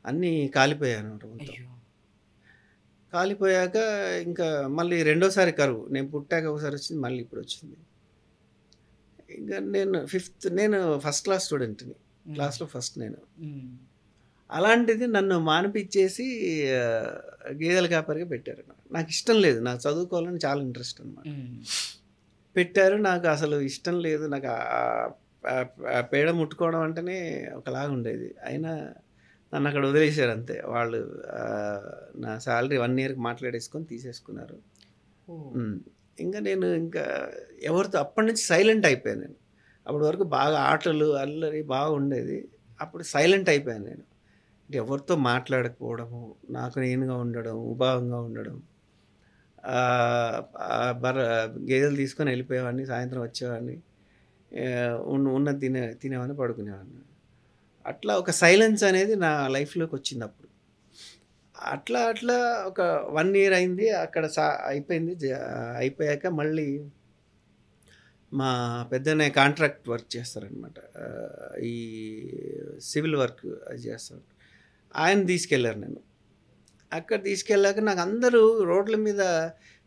అన్నీ కాలిపోయాయనమాట మొత్తం. కాలిపోయాక ఇంకా మళ్ళీ రెండోసారి కరువు. నేను పుట్టాక ఒకసారి వచ్చింది, మళ్ళీ ఇప్పుడు వచ్చింది. ఇంకా నేను ఫస్ట్ క్లాస్ స్టూడెంట్‌ని. క్లాస్‌లో ఫస్ట్ నేను. అలాంటిది నన్ను మానిపిచ్చేసి గేదెల కాపరిగా పెట్టారు. నాకు ఇష్టం లేదు. నాకు చదువుకోవాలని చాలా ఇంట్రెస్ట్ అనమాట. పెట్టారు. నాకు అసలు ఇష్టం లేదు. నాకు పేడ ముట్టుకోవడం అంటేనే ఒకలాగా ఉండేది. అయినా నన్ను అక్కడ వదిలేసారు అంతే. వాళ్ళు నా సాలరీ 1 ఇయర్‌కి మాట్లాడేసుకొని తీసేసుకున్నారు. ఇంకా నేను ఎవరితో అప్పటి నుంచి సైలెంట్ అయిపోయాను నేను. అప్పటి వరకు బాగా ఆటలు, అల్లరి బాగుండేది. అప్పుడు సైలెంట్ అయిపోయాను నేను. అంటే ఎవరితో మాట్లాడకపోవడము, నాకు నేనుగా ఉండడం, ఉభావంగా ఉండడం. గేదెలు తీసుకొని వెళ్ళిపోయేవాడిని, సాయంత్రం వచ్చేవాడిని, ఉన్నది తినేవాడిని, పడుకునేవాడిని. అట్లా ఒక సైలెన్స్ అనేది నా లైఫ్లోకి వచ్చింది అప్పుడు. అట్లా ఒక 1 ఇయర్ అయింది. అక్కడ అయిపోయింది. అయిపోయాక మళ్ళీ మా పెద్దన్నయ్య కాంట్రాక్ట్ వర్క్ చేస్తారనమాట. ఈ సివిల్ వర్క్ అది చేస్తారు. ఆయన తీసుకెళ్ళారు నన్ను. అక్కడ తీసుకెళ్ళాక నాకు అందరూ రోడ్ల మీద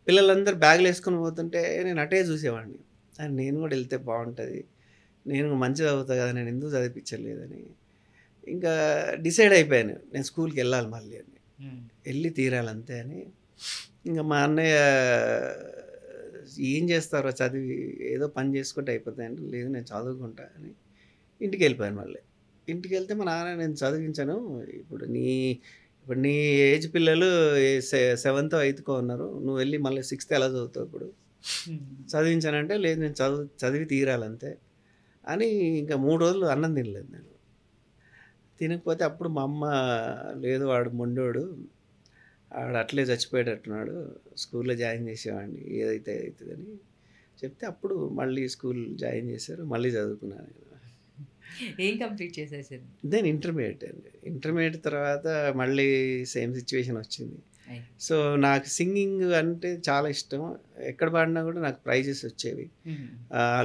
పిల్లలందరూ బ్యాగులు వేసుకొని పోతుంటే నేను అటే చూసేవాడిని. నేను కూడా వెళ్తే బాగుంటుంది, నేను మంచిగా చదువుతా కదా, నేను ఎందుకు చదివించలేదని ఇంకా డిసైడ్ అయిపోయాను. నేను స్కూల్కి వెళ్ళాలి మళ్ళీ అని, వెళ్ళి తీరాలంతే అని. ఇంకా మా అన్నయ్య ఏం చేస్తారో చదివి ఏదో పని చేసుకుంటే అయిపోతాయంటే, లేదు నేను చదువుకుంటా అని ఇంటికి వెళ్ళిపోయాను. మళ్ళీ ఇంటికి వెళ్తే మా నాన్న నేను చదివించాను, ఇప్పుడు నీ ఏజ్ పిల్లలు 7th 8th ఉన్నారు, నువ్వు వెళ్ళి మళ్ళీ 6th ఎలా చదువుతావు ఇప్పుడు, చదివించానంటే లేదు నేను చదివి తీరాలంతే అని. ఇంకా 3 రోజులు అన్నం తినలేదు నేను. తినకపోతే అప్పుడు మా అమ్మ, లేదు వాడు మొండోడు, వాడు అట్లే చచ్చిపోయేటట్టున్నాడు, స్కూల్లో జాయిన్ చేసేవాడిని ఏదైతే అవుతుందని చెప్తే అప్పుడు మళ్ళీ స్కూల్ జాయిన్ చేశారు. మళ్ళీ చదువుకున్నాను. ఏం కంప్లీట్ చేసేసారు? దెన్ ఇంటర్మీడియట్ అండి. ఇంటర్మీడియట్ తర్వాత మళ్ళీ సేమ్ సిచ్యువేషన్ వచ్చింది. సో నాకు సింగింగ్ అంటే చాలా ఇష్టం. ఎక్కడ పాడినా కూడా నాకు ప్రైజెస్ వచ్చేవి.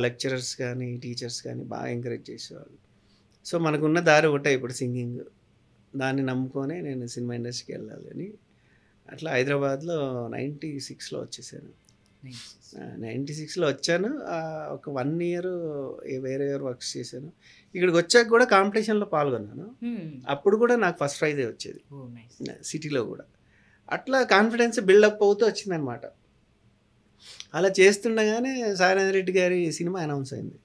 లెక్చరర్స్ కానీ టీచర్స్ కానీ బాగా ఎంకరేజ్ చేసేవాళ్ళు. సో మనకున్న దారి ఒకటే ఇప్పుడు సింగింగ్. దాన్ని నమ్ముకొనే నేను సినిమా ఇండస్ట్రీకి వెళ్ళాలని అట్లా హైదరాబాద్లో 96లో వచ్చేసాను. 96లో వచ్చాను. ఒక 1 ఇయర్ వేరే వర్క్స్ చేశాను. ఇక్కడికి వచ్చాక కూడా కాంపిటీషన్లో పాల్గొన్నాను. అప్పుడు కూడా నాకు ఫస్ట్ ప్రైజే వచ్చేది సిటీలో కూడా. అట్లా కాన్ఫిడెన్స్ బిల్డప్ అవుతూ వచ్చిందనమాట. అలా చేస్తుండగానే సాయినాథ్ రెడ్డి గారి సినిమా అనౌన్స్ అయింది.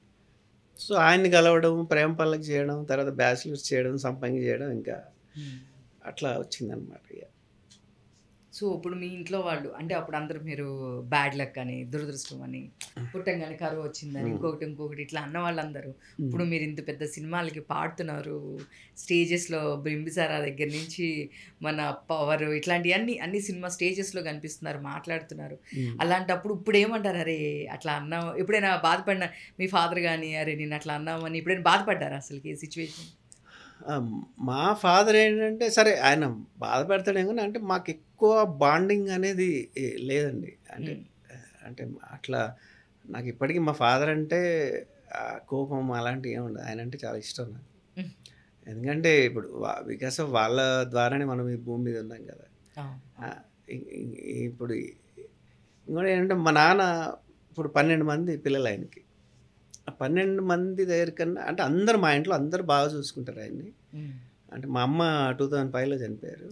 సో ఆయన్ని కలవడం, ప్రేమ పల్లకి చేయడం, తర్వాత బ్యాచిలర్స్ చేయడం, సంపంగి చేయడం, ఇంకా అట్లా వచ్చిందనమాట. ఇక సో ఇప్పుడు మీ ఇంట్లో వాళ్ళు అంటే అప్పుడు అందరూ మీరు బ్యాడ్ లక్ అని దురదృష్టం అని పుట్టంగానే కరువు వచ్చిందని ఇంకొకటి ఇట్లా అన్న వాళ్ళందరూ ఇప్పుడు మీరు ఇంత పెద్ద సినిమాలకి పాడుతున్నారు, స్టేజెస్లో బింబిసారా దగ్గర నుంచి మన పవర్ ఇట్లాంటి అన్ని సినిమా స్టేజెస్లో కనిపిస్తున్నారు, మాట్లాడుతున్నారు. అలాంటప్పుడు ఇప్పుడు ఏమంటారు, అరే అట్లా అన్నావు, ఎప్పుడైనా బాధపడిన మీ ఫాదర్ కానీ అరే నేను అట్లా అన్నామని ఎప్పుడైనా బాధపడ్డారా అసలుకి ఈ సిచ్యువేషన్? మా ఫాదర్ ఏంటంటే సరే ఆయన బాధపెడతాడేమో కానీ అంటే మాకు ఎక్కువ బాండింగ్ అనేది లేదండి. అంటే అంటే అట్లా నాకు ఇప్పటికీ మా ఫాదర్ అంటే కోపం అలాంటివి ఏమి ఉండదు. ఆయన అంటే చాలా ఇష్టం నాకు. ఎందుకంటే ఇప్పుడు బికాస్ ఆఫ్ వాళ్ళ ద్వారానే మనం ఈ భూమి మీద ఉన్నాం కదా. ఇప్పుడు ఇంకోటి ఏంటంటే మా నాన్న ఇప్పుడు 12 మంది పిల్లలు ఆయనకి. ఆ 12 మంది దగ్గర కన్నా అంటే అందరు మా ఇంట్లో అందరు బాగా చూసుకుంటారు ఆయన్ని. అంటే మా అమ్మ 2005లో చనిపోయారు.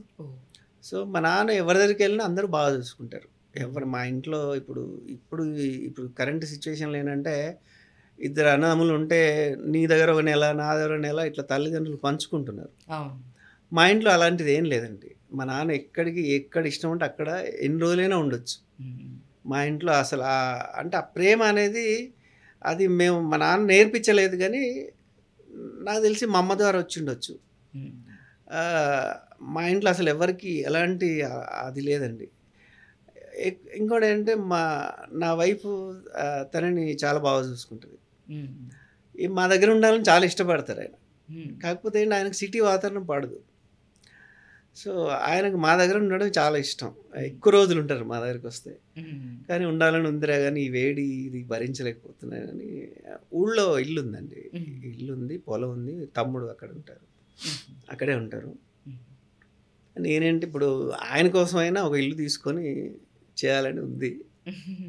సో మా నాన్న ఎవరి దగ్గరికి వెళ్ళినా అందరూ బాగా చూసుకుంటారు. ఎవరు మా ఇంట్లో ఇప్పుడు కరెంట్ సిచ్యువేషన్లో ఏంటంటే ఇద్దరు అన్నదమ్ములు ఉంటే నీ దగ్గర ఒక నెల నా దగ్గర ఒక నెల ఇట్లా తల్లిదండ్రులు పంచుకుంటున్నారు. మా ఇంట్లో అలాంటిది ఏం లేదండి. మా నాన్న ఎక్కడ ఇష్టం ఉంటే అక్కడ ఎన్ని రోజులైనా ఉండొచ్చు. మా ఇంట్లో అసలు అంటే ఆ ప్రేమ అనేది అది మా నాన్న నేర్పించలేదు కానీ నాకు తెలిసి మా అమ్మ ద్వారా వచ్చి ఉండొచ్చు. మా ఇంట్లో అసలు ఎవరికి ఎలాంటి అది లేదండి. ఇంకోటి ఏంటంటే నా వైఫ్ తనని చాలా బాగా చూసుకుంటుంది. మా దగ్గర ఉండాలని చాలా ఇష్టపడతారు ఆయన. కాకపోతే ఏంటి ఆయనకు సిటీ వాతావరణం పడదు. సో ఆయనకు మా దగ్గర ఉండడం చాలా ఇష్టం. ఎక్కువ రోజులు ఉంటారు మా దగ్గరికి వస్తే. కానీ ఉండాలని ఉందిరా కానీ ఈ వేడి ఇది భరించలేకపోతున్నానని ఊళ్ళో ఇల్లు ఉందండి. ఇల్లు ఉంది, పొలం ఉంది, తమ్ముడు అక్కడ ఉంటారు, అక్కడే ఉంటారు. నేనేంటి ఇప్పుడు ఆయన కోసమైనా ఒక ఇల్లు తీసుకొని చేయాలని ఉంది.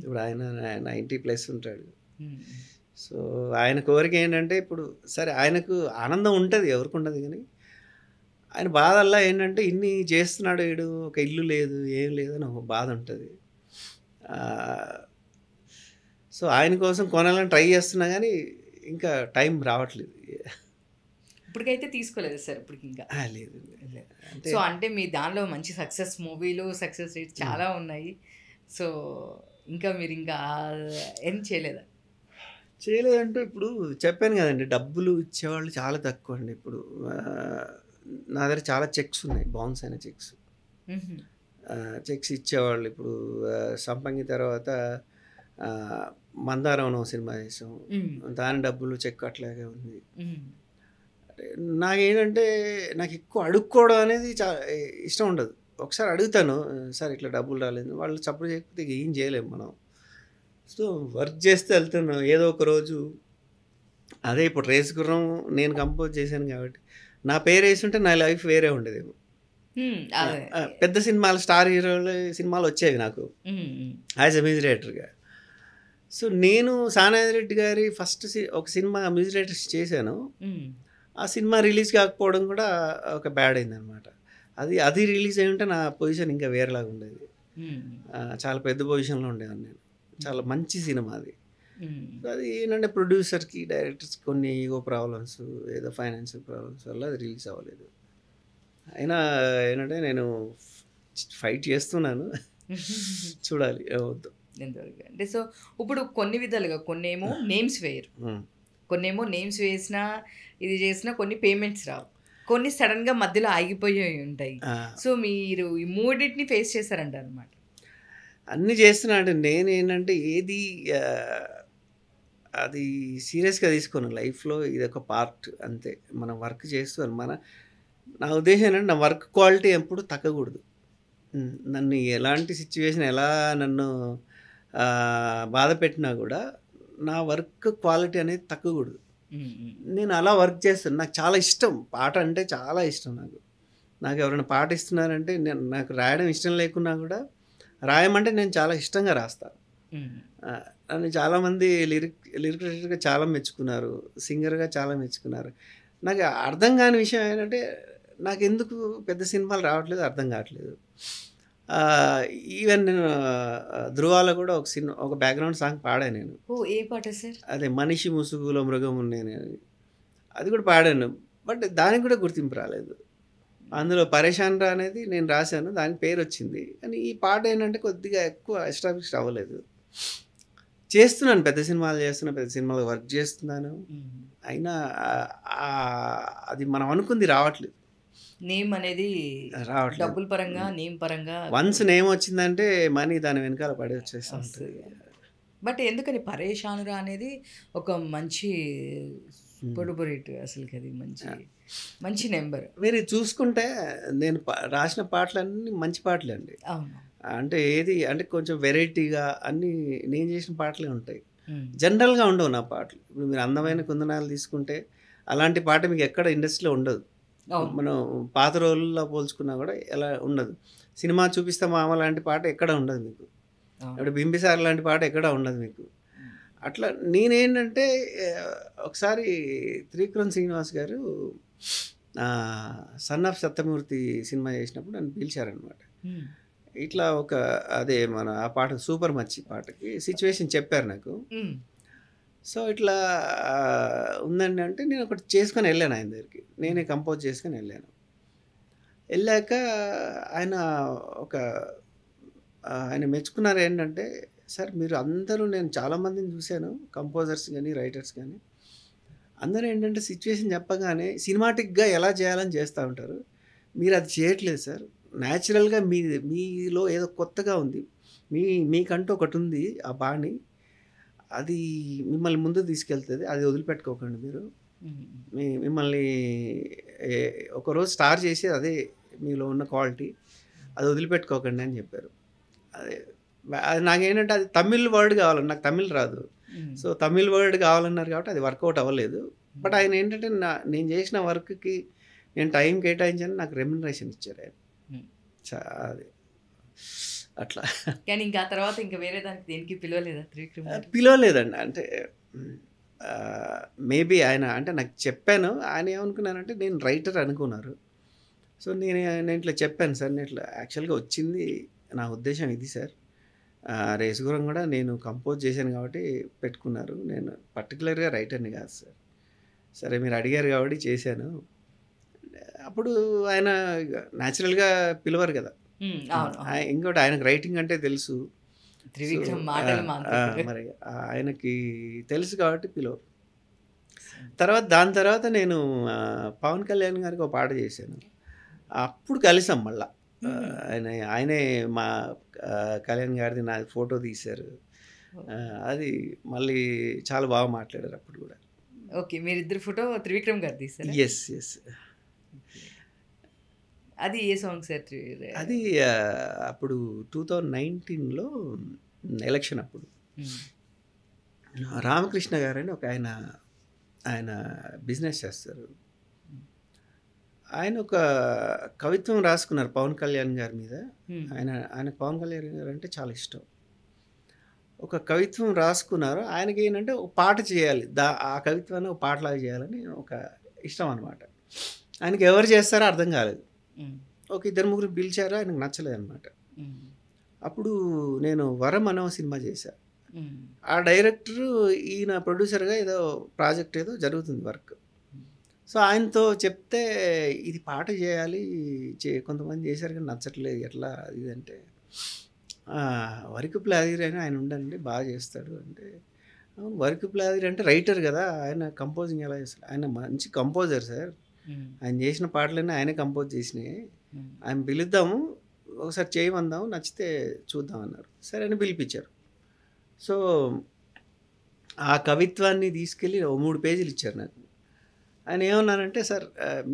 ఇప్పుడు ఆయన 90+ ఉంటాడు. సో ఆయన కోరిక ఏంటంటే ఇప్పుడు సరే ఆయనకు ఆనందం ఉంటుంది, ఎవరికి ఉండదు, కానీ ఆయన బాధల్లా ఏంటంటే ఇన్ని చేస్తున్నాడు వీడు, ఒక ఇల్లు లేదు ఏం లేదు అని ఒక బాధ ఉంటుంది. సో ఆయన కోసం కొనాలని ట్రై చేస్తున్నా కానీ ఇంకా టైం రావట్లేదు. ఇప్పటికైతే తీసుకోలేదు సార్ ఇప్పటికి ఇంకా లేదు. సో అంటే మీ దానిలో మంచి సక్సెస్ మూవీలు సక్సెస్ రేట్ చాలా ఉన్నాయి. సో ఇంకా మీరు ఇంకా ఏం చేయలేదంటే ఇప్పుడు చెప్పాను కదండి, డబ్బులు ఇచ్చేవాళ్ళు చాలా తక్కువ అండి. ఇప్పుడు నా దగ్గర చాలా చెక్స్ ఉన్నాయి, బౌన్స్ అయిన చెక్స్ ఇచ్చేవాళ్ళు. ఇప్పుడు సంపంగి తర్వాత మందారం సినిమా చేసాం, దాని డబ్బులు చెక్ అట్లాగే ఉంది. నాకేంటంటే నాకు ఎక్కువ అడుక్కోవడం అనేది ఇష్టం ఉండదు. ఒకసారి అడుగుతాను, సార్ ఇట్లా డబ్బులు రాలేదు, వాళ్ళు సపోర్ట్ చేయకపోతే ఏం చేయలేము మనం. సో వర్క్ చేస్తే వెళ్తున్నాం ఏదో ఒక రోజు. అదే ఇప్పుడు రేస్ గుర్రం నేను కంపోజ్ చేశాను కాబట్టి నా పేరు వేసి ఉంటే నా లైఫ్ వేరే ఉండేదేమో. పెద్ద సినిమాలు స్టార్ హీరోలు సినిమాలు వచ్చేవి నాకు యాజ్ ఎ మ్యూజిక్ డైరెక్టర్గా. సో నేను సానాది రెడ్డి గారి ఫస్ట్ ఒక సినిమా మ్యూజిక్ డైరెక్టర్ చేశాను. ఆ సినిమా రిలీజ్ కాకపోవడం కూడా ఒక బ్యాడ్ అయిందనమాట. అది రిలీజ్ అయి ఉంటే నా పొజిషన్ ఇంకా వేరేలాగా ఉండేది. చాలా పెద్ద పొజిషన్లో ఉండేవాడిని నేను. చాలా మంచి సినిమా అది. అది ఏంటంటే ప్రొడ్యూసర్కి డైరెక్టర్స్కి కొన్ని ఈగో ప్రాబ్లమ్స్, ఏదో ఫైనాన్షియల్ ప్రాబ్లమ్స్ వల్ల అది రిలీజ్ అవ్వలేదు. అయినా ఏంటంటే నేను ఫైట్ చేస్తున్నాను, చూడాలి ఏమవుద్దు. అంటే సో ఇప్పుడు కొన్ని విధాలుగా కొన్నేమో నేమ్స్ వేయరు, కొన్నేమో నేమ్స్ వేసినా ఇది చేసినా కొన్ని పేమెంట్స్ రావు, కొన్ని సడన్గా మధ్యలో ఆగిపోయి ఉంటాయి. సో మీరు ఈ మూడింటిని ఫేస్ చేశారంట అనమాట. అన్నీ చేస్తున్నా అంటే నేను ఏంటంటే ఏది అది సీరియస్గా తీసుకోను లైఫ్లో. ఇది ఒక పార్ట్ అంతే. మనం వర్క్ చేస్తాను. నా ఉద్దేశం ఏంటంటే నా వర్క్ క్వాలిటీ ఎప్పుడు తగ్గకూడదు. నన్ను ఎలాంటి సిచ్యువేషన్ ఎలా నన్ను బాధ పెట్టినా కూడా నా వర్క్ క్వాలిటీ అనేది తగ్గకూడదు. నేను అలా వర్క్ చేస్తాను. నాకు చాలా ఇష్టం పాట అంటే, చాలా ఇష్టం నాకు ఎవరైనా పాట ఇస్తున్నారంటే నాకు రాయడం ఇష్టం లేకున్నా కూడా రాయమంటే నేను చాలా ఇష్టంగా రాస్తాను. నన్ను చాలామంది లిరిక్ రైటర్గా చాలా మెచ్చుకున్నారు, సింగర్గా చాలా మెచ్చుకున్నారు. నాకు అర్థం కాని విషయం ఏంటంటే నాకు ఎందుకు పెద్ద సినిమాలు రావట్లేదు అర్థం కావట్లేదు. ఈవెన్ నేను ధృవాలో కూడా ఒక బ్యాక్గ్రౌండ్ సాంగ్ పాడాను నేను. ఏ పాట సార్? అదే మనిషి ముసుగులో మృగం నేను, అది కూడా పాడాను. బట్ దానికి కూడా గుర్తింపు రాలేదు. అందులో పరేషాన్ రా అనేది నేను రాశాను, దానికి పేరు వచ్చింది. కానీ ఈ పాట ఏంటంటే కొద్దిగా ఎక్కువ ఎస్టాబ్లిష్ అవ్వలేదు. చేస్తున్నాను, పెద్ద సినిమాలు చేస్తున్నా, పెద్ద సినిమాలో వర్క్ చేస్తున్నాను, అయినా అది మనం అనుకుంది రావట్లేదు. నేమ్ అనేది రావట్లేదు. డబ్బుల పరంగా నేమ్ పరంగా వన్స్ నేమ్ వచ్చిందంటే మనీ దాని వెనకాల పడి వచ్చేస్తూ ఉంటుంది. బట్ ఎందుకని పరేషానురా అనేది ఒక మంచి పొడుపురేట్, అసలుకి అది మంచి నెంబర్. మీరు చూసుకుంటే నేను రాసిన పాటలన్నీ మంచి పాటలే అండి. అవును, అంటే ఏది అంటే కొంచెం వెరైటీగా అన్నీ నేను చేసిన పాటలే ఉంటాయి. జనరల్గా ఉండవు నా పాటలు. ఇప్పుడు మీరు అందమైన కుందనాలు తీసుకుంటే అలాంటి పాట మీకు ఎక్కడ ఇండస్ట్రీలో ఉండదు. మనం పాత రోజుల్లో పోల్చుకున్నా కూడా ఎలా ఉండదు. సినిమా చూపిస్తే మామ లాంటి పాట ఎక్కడ ఉండదు మీకు. ఇప్పుడు బింబిసార్ లాంటి పాట ఎక్కడ ఉండదు మీకు. అట్లా నేనేంటంటే ఒకసారి త్రివిక్రమ్ శ్రీనివాస్ గారు సన్ ఆఫ్ సత్యమూర్తి సినిమా చేసినప్పుడు నన్ను పిలిచారనమాట. ఇట్లా ఒక అదే మన ఆ పాట సూపర్ మచ్చి పాటకి సిచ్యువేషన్ చెప్పారు నాకు. సో ఇట్లా ఉందండి అంటే నేను ఒకటి చేసుకొని వెళ్ళాను ఆయన దగ్గరికి. నేనే కంపోజ్ చేసుకొని వెళ్ళాను. వెళ్ళాక ఆయన మెచ్చుకున్నారు ఏంటంటే, సార్ మీరు అందరూ, నేను చాలామందిని చూశాను కంపోజర్స్ కానీ రైటర్స్ కానీ, అందరూ ఏంటంటే సిచ్యువేషన్ చెప్పగానే సినిమాటిక్గా ఎలా చేయాలని చేస్తూ ఉంటారు, మీరు అది చేయట్లేదు సార్. న్యాచురల్గా మీలో ఏదో కొత్తగా ఉంది, మీకంటూ ఒకటి ఉంది ఆ బాణి, అది మిమ్మల్ని ముందుకు తీసుకెళ్తుంది, అది వదిలిపెట్టుకోకండి మీరు. మిమ్మల్ని ఒకరోజు స్టార్ చేసేది అదే మీలో ఉన్న క్వాలిటీ, అది వదిలిపెట్టుకోకండి అని చెప్పారు. అది నాకేంటంటే అది తమిళ్ వర్డ్ కావాలని, నాకు తమిళ్ రాదు. సో తమిళ్ వర్డ్ కావాలన్నారు కాబట్టి అది వర్కౌట్ అవ్వలేదు. బట్ ఆయన ఏంటంటే నేను చేసిన వర్క్కి నేను టైం కేటాయించాను, నాకు రెమ్యునరేషన్ ఇచ్చారు ఆయన. అది అట్లా. కానీ ఇంకా తర్వాత ఇంకా వేరే దానికి దేనికి పిలవలేదా త్రివిక్రమ్? పిలవలేదండి. అంటే మేబీ ఆయన అంటే నాకు చెప్పాను, ఆయన ఏమనుకున్నానంటే నేను రైటర్ అనుకున్నారు. సో నేను ఇట్లా చెప్పాను సార్, నేను ఇట్లా యాక్చువల్గా వచ్చింది నా ఉద్దేశం ఇది సార్, రేసుగురం కూడా నేను కంపోజ్ చేశాను కాబట్టి పెట్టుకున్నారు, నేను పర్టికులర్గా రైటర్ని కాదు సార్. సరే మీరు అడిగారు కాబట్టి చేశాను. అప్పుడు ఆయన న్యాచురల్గా పిలవరు కదా. ఇంకోటి ఆయనకు రైటింగ్ అంటే తెలుసు, మరి ఆయనకి తెలుసు కాబట్టి పిలవరు. దాని తర్వాత నేను పవన్ కళ్యాణ్ గారికి ఒక పాట చేశాను. అప్పుడు కలిసాం మళ్ళా. ఆయనే మా కళ్యాణ్ గారిది నా ఫోటో తీశారు. అది మళ్ళీ చాలా బాగా మాట్లాడారు అప్పుడు కూడా. ఓకే, మీరిద్దరు ఫోటో త్రివిక్రమ్ గారు తీశారు? ఎస్. అది ఏ సాంగ్ సార్? అది అప్పుడు 2019లో ఎలక్షన్ అప్పుడు రామకృష్ణ గారని ఒక ఆయన బిజినెస్ చేస్తారు. ఆయన ఒక కవిత్వం రాసుకున్నారు పవన్ కళ్యాణ్ గారి మీద. ఆయనకు పవన్ కళ్యాణ్ గారు అంటే చాలా ఇష్టం. ఒక కవిత్వం రాసుకున్నారు. ఆయనకి ఏంటంటే ఒక పాట చేయాలి, ఆ కవిత్వాన్ని ఒక పాటలాగా చేయాలని ఒక ఇష్టం అనమాట. ఆయనకి ఎవరు చేస్తారో అర్థం కాలేదు. ఒక 2-3 పిలిచారు, ఆయనకు నచ్చలేదు అనమాట. అప్పుడు నేను వరం అనే సినిమా చేశాను. ఆ డైరెక్టరు ఈయన ప్రొడ్యూసర్గా ఏదో ప్రాజెక్ట్ ఏదో జరుగుతుంది వర్క్. సో ఆయనతో చెప్తే ఇది పాట చేయాలి, కొంతమంది చేశారు కానీ నచ్చట్లేదు, ఎట్లా ఇదంటే వరకుప్ల ఆదిరి అని ఆయన ఉండండి బాగా చేస్తాడు అంటే, వరకుప్ల ఆదిరి అంటే రైటర్ కదా, ఆయన కంపోజింగ్ ఎలా చేస్తాడు? ఆయన మంచి కంపోజర్ సార్, ఆయన చేసిన పాటలన్నీ ఆయనే కంపోజ్ చేసినాయి, ఆయన పిలుద్దాము ఒకసారి చేయమందాము, నచ్చితే చూద్దాం అన్నారు. సరే అని పిలిపించారు. సో ఆ కవిత్వాన్ని తీసుకెళ్ళి 3 పేజీలు ఇచ్చారు నాకు. ఆయన ఏమన్నారంటే, సార్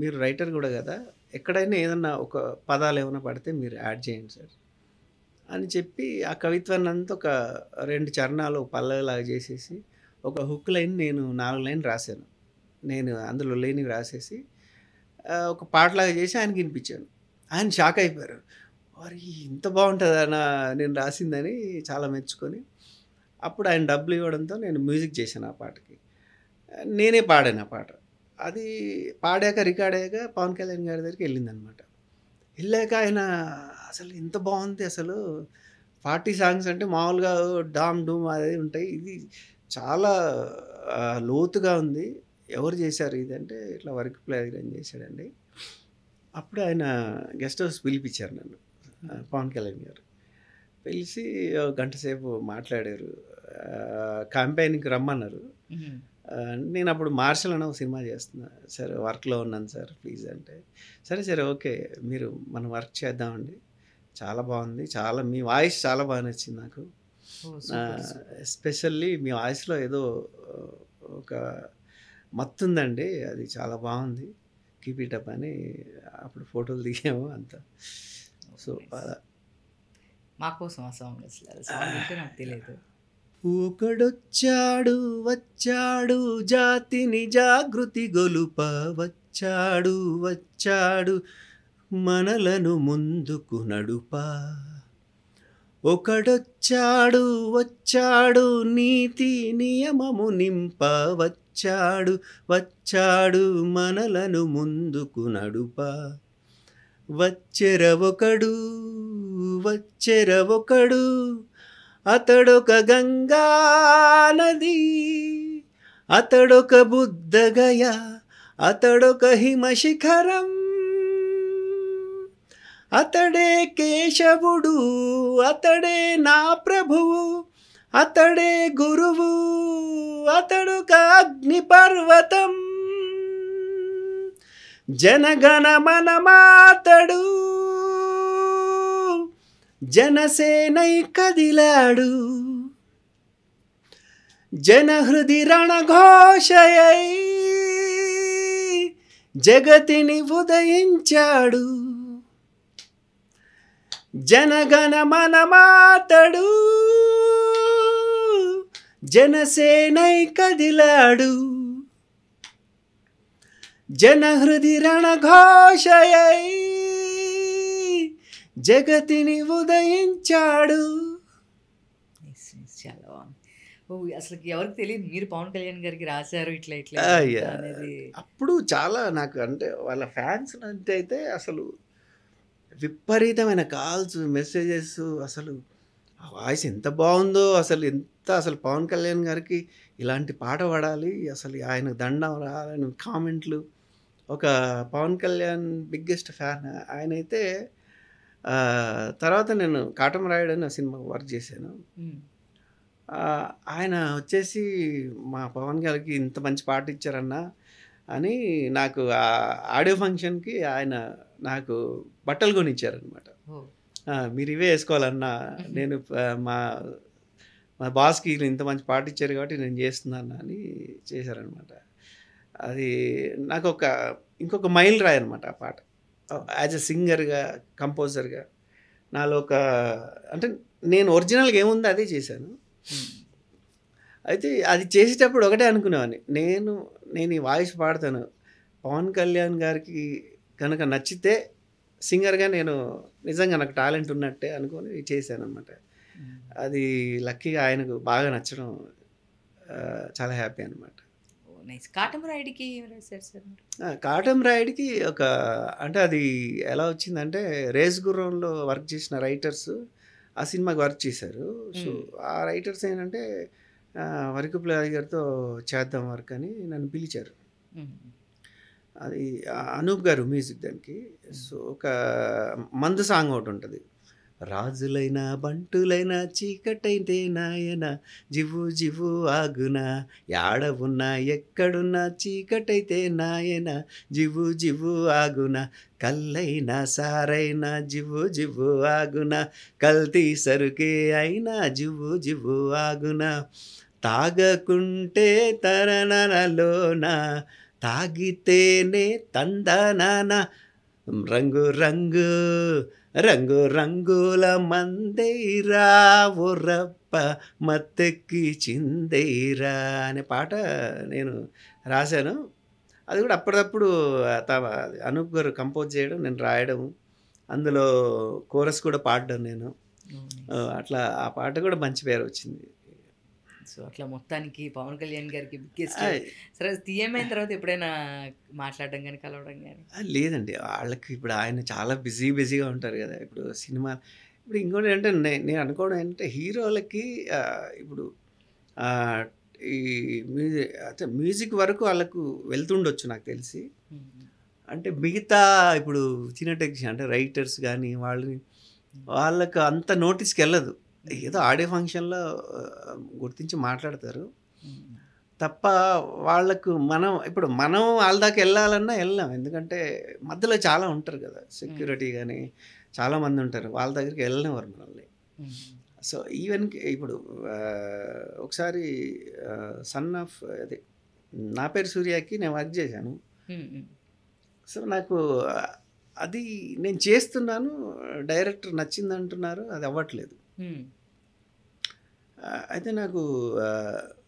మీరు రైటర్ కూడా కదా, ఎక్కడైనా ఏదన్నా ఒక పదాలు ఏమైనా పడితే మీరు యాడ్ చేయండి సార్ అని చెప్పి ఆ కవిత్వాన్ని అంతా ఒక 2 చరణాలు పల్లవిలాగా చేసేసి ఒక హుక్ లైన్ నేను 4 లైన్ రాశాను. నేను అందులో లేనివి రాసేసి ఒక పాటలాగా చేసి ఆయనకి వినిపించాను. ఆయన షాక్ అయిపోయారు. మరి ఇంత బాగుంటుందా నేను రాసిందని చాలా మెచ్చుకొని, అప్పుడు ఆయన డబ్బులు ఇవ్వడంతో నేను మ్యూజిక్ చేశాను ఆ పాటకి. నేనే పాడాను ఆ పాట. అది పాడాక రికార్డ్ అయ్యాక పవన్ కళ్యాణ్ గారి దగ్గరికి వెళ్ళిందనమాట. వెళ్ళాక ఆయన అసలు ఇంత బాగుంది, అసలు 40 సాంగ్స్ అంటే మామూలుగా డామ్ డూమ్ అది ఉంటాయి, ఇది చాలా లోతుగా ఉంది, ఎవరు చేశారు ఇది అంటే, ఇట్లా వరకుప్ల ఆదిరి అని చేశాడండి. అప్పుడు ఆయన గెస్ట్ హౌస్ పిలిపించారు నన్ను, పవన్ కళ్యాణ్ గారు. పిలిచి ఒక గంట సేపు మాట్లాడారు, క్యాంపెయిన్కి రమ్మన్నారు. నేను అప్పుడు మార్షల్ అన్న ఒక సినిమా చేస్తున్నా సార్, వర్క్లో ఉన్నాను సార్ ప్లీజ్ అంటే, సరే సరే ఓకే మీరు మనం వర్క్ చేద్దామండి, చాలా బాగుంది, చాలా మీ వాయిస్ చాలా బాగా నచ్చింది నాకు, ఎస్పెషల్లీ మీ వాయిస్లో ఏదో ఒక మత్తు ఉందండి, అది చాలా బాగుంది, కీప్ ఇట్ అప్ అని అప్పుడు ఫోటోలు దిగాము అంతా. సో మా కోసం ఆ సాంగ్ అసలు నాకు తెలియదు. ఒకడొచ్చాడు వచ్చాడు జాతిని జాగృతి గొలుప, వచ్చాడు వచ్చాడు మనలను ముందుకు నడుపా, ఒకడొచ్చాడు వచ్చాడు నీతి నియమము నింప, వచ్చాడు వచ్చాడు మనలను ముందుకు నడుపా, వచ్చెర ఒకడు అతడొక గంగా నది, అతడొక బుద్ధగయ, అతడొక హిమశిఖరం, అతడే కేశవుడు, అతడే నా ప్రభువు, అతడే గురువు, అతడొక అగ్ని పర్వతం, జనగణమన మాతడు, జనసేనై కదిలాడు, జనహృది రణఘోషయై జగతిని ఉదయించాడు, జనగణమన మాతడు, జనసేనై కదిలాడు, జనహృది రణఘోషయై జగతిని ఉదయించాడు. చాలా బాగుంది. అసలు ఎవరికి తెలియదు మీరు పవన్ కళ్యాణ్ గారికి రాశారు ఇట్లా ఇట్లా అనేది. అప్పుడు చాలా నాకు అంటే వాళ్ళ ఫ్యాన్స్ అంటే అయితే అసలు విపరీతమైన కాల్స్ మెసేజెస్, అసలు ఆ వాయిస్ ఎంత బాగుందో, అసలు పవన్ కళ్యాణ్ గారికి ఇలాంటి పాట పడాలి, అసలు ఆయన దండం రాలని కామెంట్లు. ఒక పవన్ కళ్యాణ్ బిగ్గెస్ట్ ఫ్యాన్ ఆయన అయితే. తర్వాత నేను కాటమరాయుడు అనే సినిమా వర్క్ చేశాను. ఆయన వచ్చేసి మా పవన్ గారికి ఇంత మంచి పాట ఇచ్చారన్నా అని నాకు ఆ ఆడియో ఫంక్షన్కి ఆయన నాకు బట్టలు కొనిచ్చారనమాట. మీరు ఇవే వేసుకోవాలన్నా, నేను మా మా బాస్కి ఇంత మంచి పాట ఇచ్చారు కాబట్టి నేను చేస్తున్నాను అని చేశారనమాట. అది నాకు ఇంకొక మైల్ రాయి అనమాట ఆ పాట. యాజ్ ఎ సింగర్గా, కంపోజర్గా నాలో అంటే నేను ఒరిజినల్గా ఏముందో అదే చేశాను. అయితే అది చేసేటప్పుడు ఒకటే అనుకునేవాడిని, నేను ఈ వాయిస్ పాడతాను, పవన్ కళ్యాణ్ గారికి కనుక నచ్చితే సింగర్గా నేను నిజంగా నాకు టాలెంట్ ఉన్నట్టే అనుకొని చేశాను అనమాట. అది లక్కీగా ఆయనకు బాగా నచ్చడం చాలా హ్యాపీ అనమాట. కాటమరాయుడికి అంటే అది ఎలా వచ్చిందంటే, రేస్ గుర్రంలో వర్క్ చేసిన రైటర్స్ ఆ సినిమాకి వర్క్ చేశారు. సో ఆ రైటర్స్ ఏంటంటే వరకుప్లరాజు గారితో చేద్దాం వర్క్ అని నన్ను పిలిచారు. అది అనూప్ గారు మ్యూజిక్ దానికి. సో ఒక మందు సాంగ్ ఒకటి ఉంటుంది, రాజులైనా బంటులైనా చీకటైతే నాయన జివ్వు జివ్వు ఆగునా, యాడవున్నా ఎక్కడున్నా చీకటైతే నాయన జివ్వు జివ్వు ఆగునా, కల్లైనా సారైనా జివ్వు జివ్వు ఆగునా, కల్తీ సరుకే అయినా జివ్వు జివ్వు ఆగునా, తాగకుంటే తరణలోన తాగితేనే తందనాన, రంగు రంగు రంగు రంగుల మందేరా ఓరప్ప మత్తెక్కి చిందేరా అనే పాట నేను రాశాను. అది కూడా అప్పటికప్పుడు అనూప్ గారు కంపోజ్ చేయడం, నేను రాయడం, అందులో కోరస్ కూడా పాడడం నేను. అట్లా ఆ పాట కూడా మంచి పేరు వచ్చింది. సో అట్లా మొత్తానికి పవన్ కళ్యాణ్ గారికి బిగ్గెస్ట్. సరే తీయమైన తర్వాత ఎప్పుడైనా మాట్లాడడం కానీ కలవడం కానీ? లేదండి, వాళ్ళకి ఇప్పుడు ఆయన చాలా బిజీగా ఉంటారు కదా. ఇప్పుడు సినిమా ఇప్పుడు ఇంకోటి ఏంటంటే నేను అనుకోవడం ఏంటంటే, హీరోలకి ఇప్పుడు ఈ మ్యూజిక్ వరకు వాళ్ళకు వెళ్తుండొచ్చు నాకు తెలిసి. అంటే మిగతా ఇప్పుడు చిన్న టెక్నీషియన్ అంటే రైటర్స్ కానీ వాళ్ళకు అంత నోటీస్కి వెళ్ళదు. ఏదో ఆడియో ఫంక్షన్లో గుర్తించి మాట్లాడతారు తప్ప వాళ్ళకు మనం వాళ్ళ దాకా వెళ్ళాలన్నా వెళ్ళాం. ఎందుకంటే మధ్యలో చాలా ఉంటారు కదా, సెక్యూరిటీ కానీ చాలామంది ఉంటారు, వాళ్ళ దగ్గరికి వెళ్ళనివ్వరు మనల్ని. సో ఈవెన్ ఇప్పుడు ఒకసారి సన్ ఆఫ్ అదే నా పేరు సూర్యకి నేను వర్క్ చేశాను. సో నాకు అది నేను చేస్తున్నాను, డైరెక్టర్ నచ్చింది అంటున్నారు, అది అవ్వట్లేదు. అయితే నాకు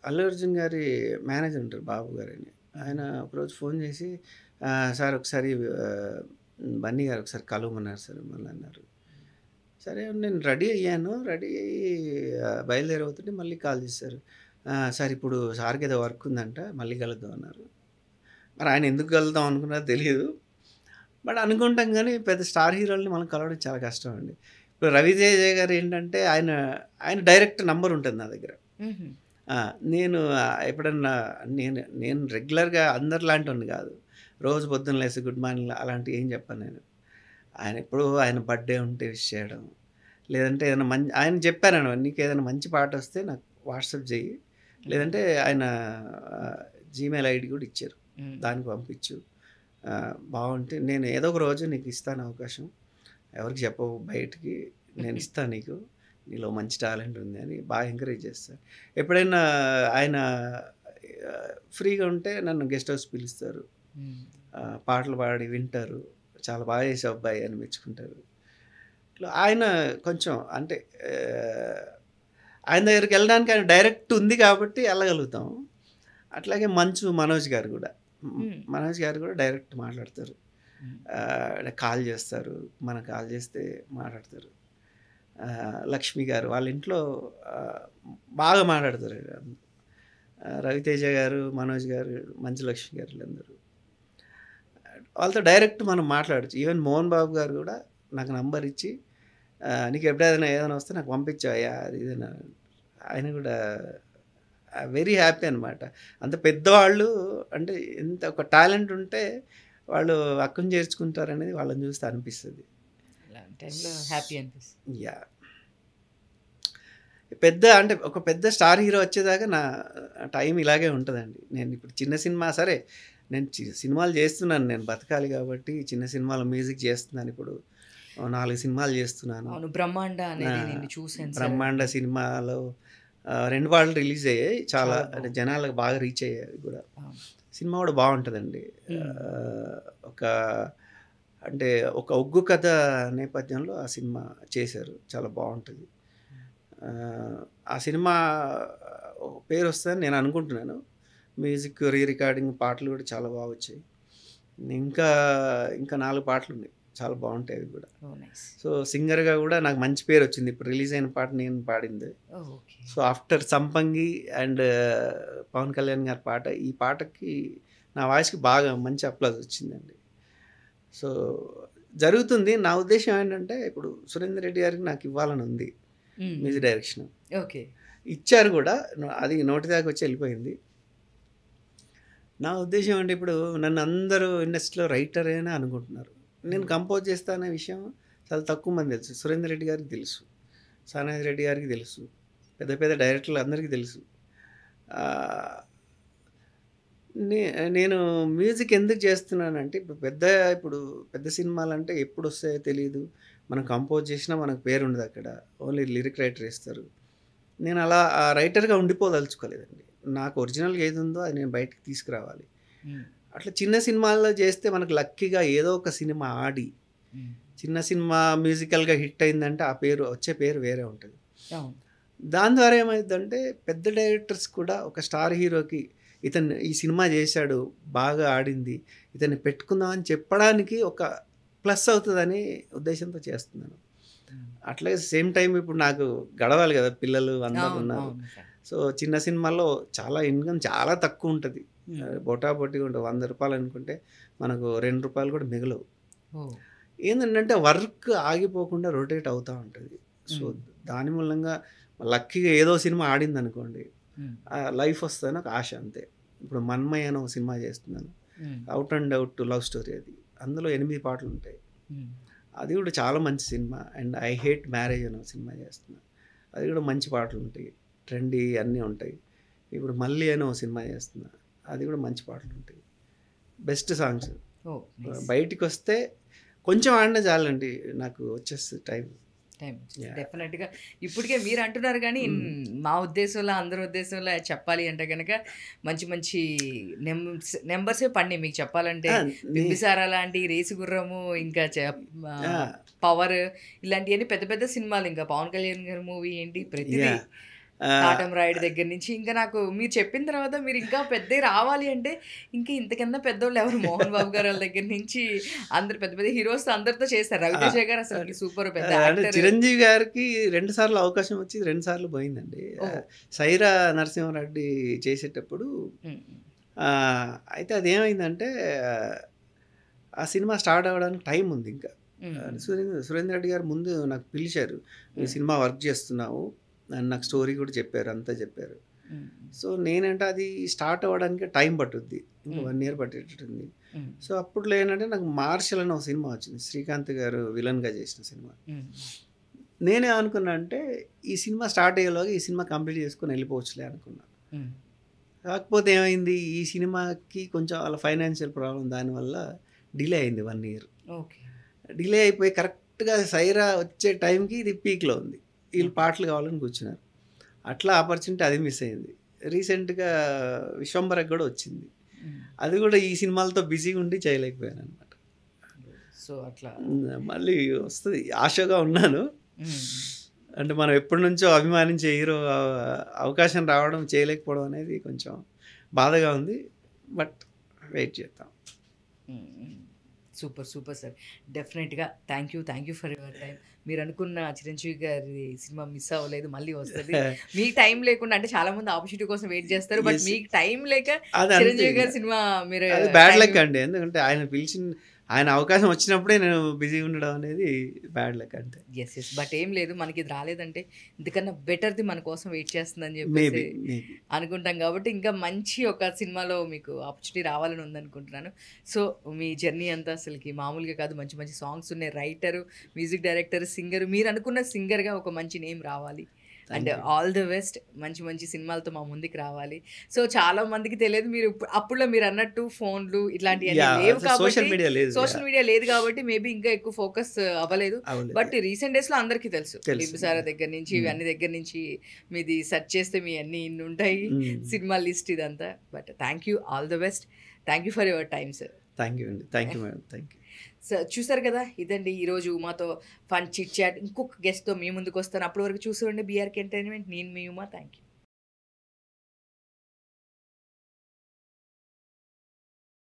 అల్లు అర్జున్ గారి మేనేజర్ ఉంటారు బాబు గారు అని, ఆయన ఒకరోజు ఫోన్ చేసి సార్ ఒకసారి బన్నీ గారు ఒకసారి కలవమన్నారు సార్ మళ్ళీ అన్నారు. సరే నేను రెడీ అయ్యాను, రెడీ అయ్యి బయలుదేరవుతుంటే మళ్ళీ కాల్ చేశారు. సార్ ఇప్పుడు సార్కి ఏదో వర్క్ ఉందంట, మళ్ళీ కలుద్దాం అన్నారు. మరి ఆయన ఎందుకు కలుద్దాం అనుకున్నారో తెలియదు, బట్ అనుకుంటాం కానీ పెద్ద స్టార్ హీరోల్ని మనం కలవడం చాలా కష్టం అండి. ఇప్పుడు రవితేజ గారు ఏంటంటే ఆయన డైరెక్ట్ నంబర్ ఉంటుంది నా దగ్గర. నేను ఎప్పుడన్నా నేను రెగ్యులర్గా అందరిలాంటి వాడిని కాదు, రోజు పొద్దున్న లేసి గుడ్ మార్నింగ్ అలాంటివి ఏం చెప్పాను నేను. ఆయన ఎప్పుడు ఆయన బర్త్డే ఉంటే విష్ చేయడం, లేదంటే ఏదైనా ఆయన చెప్పాను నీకు ఏదైనా మంచి పాట వస్తే నాకు వాట్సాప్ చేయి, లేదంటే ఆయన జీమెయిల్ ఐడి కూడా ఇచ్చారు, దానికి పంపించు, బాగుంటే నేను ఏదో ఒక రోజు నీకు ఇస్తాను అవకాశం, ఎవరికి చెప్పవు బయటికి, నేను ఇస్తాను నీకు, నీలో మంచి టాలెంట్ ఉంది అని బాగా ఎంకరేజ్ చేస్తారు. ఎప్పుడైనా ఆయన ఫ్రీగా ఉంటే నన్ను గెస్ట్ హౌస్ పిలుస్తారు, పాటలు పాడి వింటారు, చాలా బాగా చేసే అబ్బాయి అని మెచ్చుకుంటారు. ఇట్లా ఆయన కొంచెం అంటే ఆయన దగ్గరికి వెళ్ళడానికి ఆయన డైరెక్ట్ ఉంది కాబట్టి వెళ్ళగలుగుతాం. అట్లాగే మనోజ్ గారు కూడా డైరెక్ట్ మాట్లాడతారు, కాల్ చేస్తారు, మనం కాల్ చేస్తే మాట్లాడతారు. లక్ష్మి గారు వాళ్ళ ఇంట్లో బాగా మాట్లాడతారు. రవితేజ గారు, మనోజ్ గారు, మంచు లక్ష్మి గారు వీళ్ళందరూ వాళ్ళతో డైరెక్ట్ మనం మాట్లాడచ్చు. ఈవెన్ మోహన్ బాబు గారు కూడా నాకు నంబర్ ఇచ్చి నీకు ఏదైనా వస్తే నాకు పంపించాయా అది ఇదైనా, ఆయన కూడా వెరీ హ్యాపీ అనమాట. అంత పెద్దవాళ్ళు అంటే ఎంత ఒక టాలెంట్ ఉంటే వాళ్ళు అక్కను చేర్చుకుంటారు అనేది వాళ్ళని చూస్తే అనిపిస్తుంది. హ్యాపీ అనిపిస్తుంది. యా, అంటే ఒక పెద్ద స్టార్ హీరో వచ్చేదాకా నా టైం ఇలాగే ఉంటుందండి. నేను ఇప్పుడు చిన్న సినిమా సరే, నేను సినిమాలు చేస్తున్నాను, నేను బతకాలి కాబట్టి చిన్న సినిమాలో మ్యూజిక్ చేస్తున్నాను. ఇప్పుడు 4 సినిమాలు చేస్తున్నాను. బ్రహ్మాండ సినిమాలో 2 పాటలు రిలీజ్ అయ్యాయి, చాలా అంటే జనాలకు బాగా రీచ్ అయ్యాయి కూడా. సినిమా కూడా బాగుంటుందండి. ఒక ఒగ్గు కథ నేపథ్యంలో ఆ సినిమా చేశారు, చాలా బాగుంటుంది. ఆ సినిమా పేరు వస్తుందని నేను అనుకుంటున్నాను. మ్యూజిక్ రికార్డింగ్ పాటలు కూడా చాలా బాగా వచ్చాయి. ఇంకా 4 పాటలు ఉన్నాయి, చాలా బాగుంటాయి అవి కూడా. సో సింగర్గా కూడా నాకు మంచి పేరు వచ్చింది. ఇప్పుడు రిలీజ్ అయిన పాట నేను పాడింది. సో ఆఫ్టర్ సంపంగి అండ్ పవన్ కళ్యాణ్ గారి పాట, ఈ పాటకి నా వాయిస్కి బాగా మంచి అప్లాజ్ వచ్చిందండి. సో జరుగుతుంది. నా ఉద్దేశం ఏంటంటే ఇప్పుడు సురేందర్ రెడ్డి గారికి నాకు ఇవ్వాలని ఉంది మ్యూజిక్ డైరెక్షన్. ఓకే, ఇచ్చారు కూడా, అది నోటి దాకా వచ్చి వెళ్ళిపోయింది. నా ఉద్దేశం అంటే ఇప్పుడు నన్ను అందరూ ఇండస్ట్రీలో రైటర్ అయినా అనుకుంటున్నారు. నేను కంపోజ్ చేస్తానే విషయం చాలా తక్కువ మంది తెలుసు. సురేందర్ రెడ్డి గారికి తెలుసు, సానాథ్ రెడ్డి గారికి తెలుసు, పెద్ద పెద్ద డైరెక్టర్లు అందరికీ తెలుసు. నేను మ్యూజిక్ ఎందుకు చేస్తున్నానంటే ఇప్పుడు పెద్ద సినిమాలు అంటే ఎప్పుడు వస్తాయో తెలియదు, మనం కంపోజ్ చేసినా మనకు పేరు ఉండదు అక్కడ, ఓన్లీ లిరిక్ రైటర్ ఇస్తారు. నేను అలా ఆ రైటర్గా ఉండిపోదలుచుకోలేదండి. నాకు ఒరిజినల్గా ఏది ఉందో అది నేను బయటకు తీసుకురావాలి. అట్లా చిన్న సినిమాల్లో చేస్తే మనకు లక్కీగా ఏదో ఒక సినిమా ఆడి చిన్న సినిమా మ్యూజికల్గా హిట్ అయిందంటే ఆ పేరు వచ్చే పేరు వేరే ఉంటుంది. దాని ద్వారా ఏమైందంటే పెద్ద డైరెక్టర్స్ కూడా ఒక స్టార్ హీరోకి ఇతను ఈ సినిమా చేశాడు, బాగా ఆడింది, ఇతన్ని పెట్టుకుందామని చెప్పడానికి ఒక ప్లస్ అవుతుందని ఉద్దేశంతో చేస్తున్నాను. అట్లాగే సేమ్ టైం ఇప్పుడు నాకు గడవాలి కదా, పిల్లలు అందరూ ఉన్నారు. సో చిన్న సినిమాల్లో చాలా ఇన్కమ్ చాలా తక్కువ ఉంటుంది, బొటాబొట్టిగా ఉంటుంది. 100 రూపాయలు అనుకుంటే మనకు 2 రూపాయలు కూడా మిగలవు. ఏంటంటే వర్క్ ఆగిపోకుండా రొటేట్ అవుతూ ఉంటుంది. సో దాని మూలంగా లక్కీగా ఏదో సినిమా ఆడింది అనుకోండి, లైఫ్ వస్తుందని ఒక ఆశ అంతే. ఇప్పుడు మన్మయ్య అని ఒక సినిమా చేస్తున్నాను, out and out love story. అందులో 8 పాటలు ఉంటాయి. అది కూడా చాలా మంచి cinema. And I hate marriage అనే సినిమా చేస్తున్నా, అది కూడా మంచి పాటలు ఉంటాయి, ట్రెండీ అన్నీ ఉంటాయి. ఇప్పుడు మళ్ళీ అని ఒక సినిమా చేస్తున్నా, అది కూడా మంచి పాటలు ఉంటాయి, బెస్ట్ సాంగ్స్. బయటికి వస్తే కొంచెం ఆడినా చాలండి, నాకు వచ్చేస్తుంది టైం. డెఫినెట్గా ఇప్పటికే మీరు అంటున్నారు కానీ మా ఉద్దేశంలో అందరి ఉద్దేశంలో చెప్పాలి అంటే కనుక మంచి మంచి నెంబర్సే పడినాయి మీకు చెప్పాలంటే. బింబిసారా లాంటి, రేసు గుర్రము, ఇంకా పవర్, ఇలాంటివన్నీ పెద్ద పెద్ద సినిమాలు. ఇంకా పవన్ కళ్యాణ్ గారి మూవీ ఏంటి, ప్రతిదీ కాటం రాయుడు దగ్గర నుంచి. ఇంకా నాకు మీరు చెప్పిన తర్వాత మీరు ఇంకా పెద్ద రావాలి అంటే ఇంకా ఇంతకన్నా పెద్దోళ్ళు ఎవరు, మోహన్ బాబు గారు వాళ్ళ దగ్గర నుంచి అందరు పెద్ద పెద్ద హీరోస్ అందరితో చేస్తారు. రవితేజ గారు అసలు సూపర్ పెద్ద యాక్టర్. చిరంజీవి గారికి 2 సార్లు అవకాశం వచ్చి 2 సార్లు పోయిందండి. సైరా నరసింహారెడ్డి చేసేటప్పుడు అయితే అదేమైందంటే ఆ సినిమా స్టార్ట్ అవ్వడానికి టైం ఉంది ఇంకా. సురేందర్ రెడ్డి గారు ముందు నాకు పిలిచారు, ఈ సినిమా వర్క్ చేస్తున్నావు అని నాకు స్టోరీ కూడా చెప్పారు, అంతా చెప్పారు. సో నేనంటే అది స్టార్ట్ అవ్వడానికి టైం పట్టుద్ది, ఇంకా 1 year పట్టేటట్టుంది. సో అప్పట్లో ఏంటంటే నాకు మార్షల్ అని ఒక సినిమా వచ్చింది, శ్రీకాంత్ గారు విలన్గా చేసిన సినిమా. నేనే అనుకున్నా అంటే ఈ సినిమా స్టార్ట్ అయ్యేలోగా ఈ సినిమా కంప్లీట్ చేసుకొని వెళ్ళిపోవచ్చులే అనుకున్నా. కాకపోతే ఏమైంది, ఈ సినిమాకి కొంచెం వాళ్ళ ఫైనాన్షియల్ ప్రాబ్లం, దానివల్ల డిలే అయింది 1 year. డిలే అయిపోయి కరెక్ట్గా సైరా వచ్చే టైంకి ఇది పీక్లో ఉంది, వీళ్ళు పాటలు కావాలని కూర్చున్నారు. అట్లా ఆపర్చునిటీ అది మిస్ అయింది. రీసెంట్గా విశ్వంబరకు కూడా వచ్చింది, అది కూడా ఈ సినిమాలతో బిజీగా ఉండి చేయలేకపోయాను అనమాట. సో అట్లా మళ్ళీ వస్తుంది, ఆశగా ఉన్నాను. అంటే మనం ఎప్పటి నుంచో అభిమానించే హీరో అవకాశం రావడం, చేయలేకపోవడం అనేది కొంచెం బాధగా ఉంది. బట్ వెయిట్ చేద్దాం. సూపర్ సూపర్ సార్, డెఫినెట్గా thank you for your time. మీరు అనుకున్న చిరంజీవి గారి సినిమా మిస్ అవ్వలేదు, మళ్ళీ వస్తుంది. మీకు టైం లేకుండా, అంటే చాలా మంది ఆపర్చునిటీ కోసం వెయిట్ చేస్తారు, బట్ మీకు టైం లేక చిరంజీవి గారి సినిమా మీరు బ్యాడ్ లక్ అండి. ఎందుకంటే ఆయన అవకాశం వచ్చినప్పుడే నేను బిజీ ఉండడం అనేది బ్యాడ్ లక్ అంటే. ఎస్ బట్ ఏం లేదు, మనకి ఇది రాలేదంటే ఇంతకన్నా బెటర్ది మన కోసం వెయిట్ చేస్తుందని చెప్పేసి అనుకుంటాం. కాబట్టి ఇంకా మంచి ఒక సినిమాలో మీకు ఆపర్చునిటీ రావాలని ఉందనుకుంటున్నాను. సో మీ జర్నీ అంతా అసలుకి మామూలుగా కాదు, మంచి మంచి సాంగ్స్ ఉన్నాయి, రైటరు, మ్యూజిక్ డైరెక్టర్, సింగర్, మీరు అనుకున్న సింగర్గా ఒక మంచి నేమ్ రావాలి. అండ్ ఆల్ ది బెస్ట్, మంచి మంచి సినిమాలతో మా ముందుకు రావాలి. సో చాలా మందికి తెలియదు, మీరు అప్పుడులో మీరు అన్నట్టు ఫోన్లు ఇట్లాంటివి లేవు కాబట్టి, సోషల్ మీడియా లేదు కాబట్టి మేబీ ఇంకా ఎక్కువ ఫోకస్ అవ్వలేదు. బట్ రీసెంట్ డేస్లో అందరికీ తెలుసు, బింబిసారా దగ్గర నుంచి ఇవన్నీ దగ్గర నుంచి మీది సెర్చ్ చేస్తే మీ అన్ని ఇన్ని ఉంటాయి, సినిమా లిస్ట్ ఇదంతా. But thank you, all the best, thank you for your time sir. Thank you అండి, thank you madam, thank you. Sir చూసారు కదా, ఇదండి ఈరోజు ఉమాతో ఫన్ చిట్ చాట్. ఇంకొక గెస్ట్తో మీ ముందుకు వస్తాను, అప్పటి వరకు చూసుకోండి బీఆర్కే ఎంటర్టైన్మెంట్. నేను మీ ఉమా, థ్యాంక్ యూ.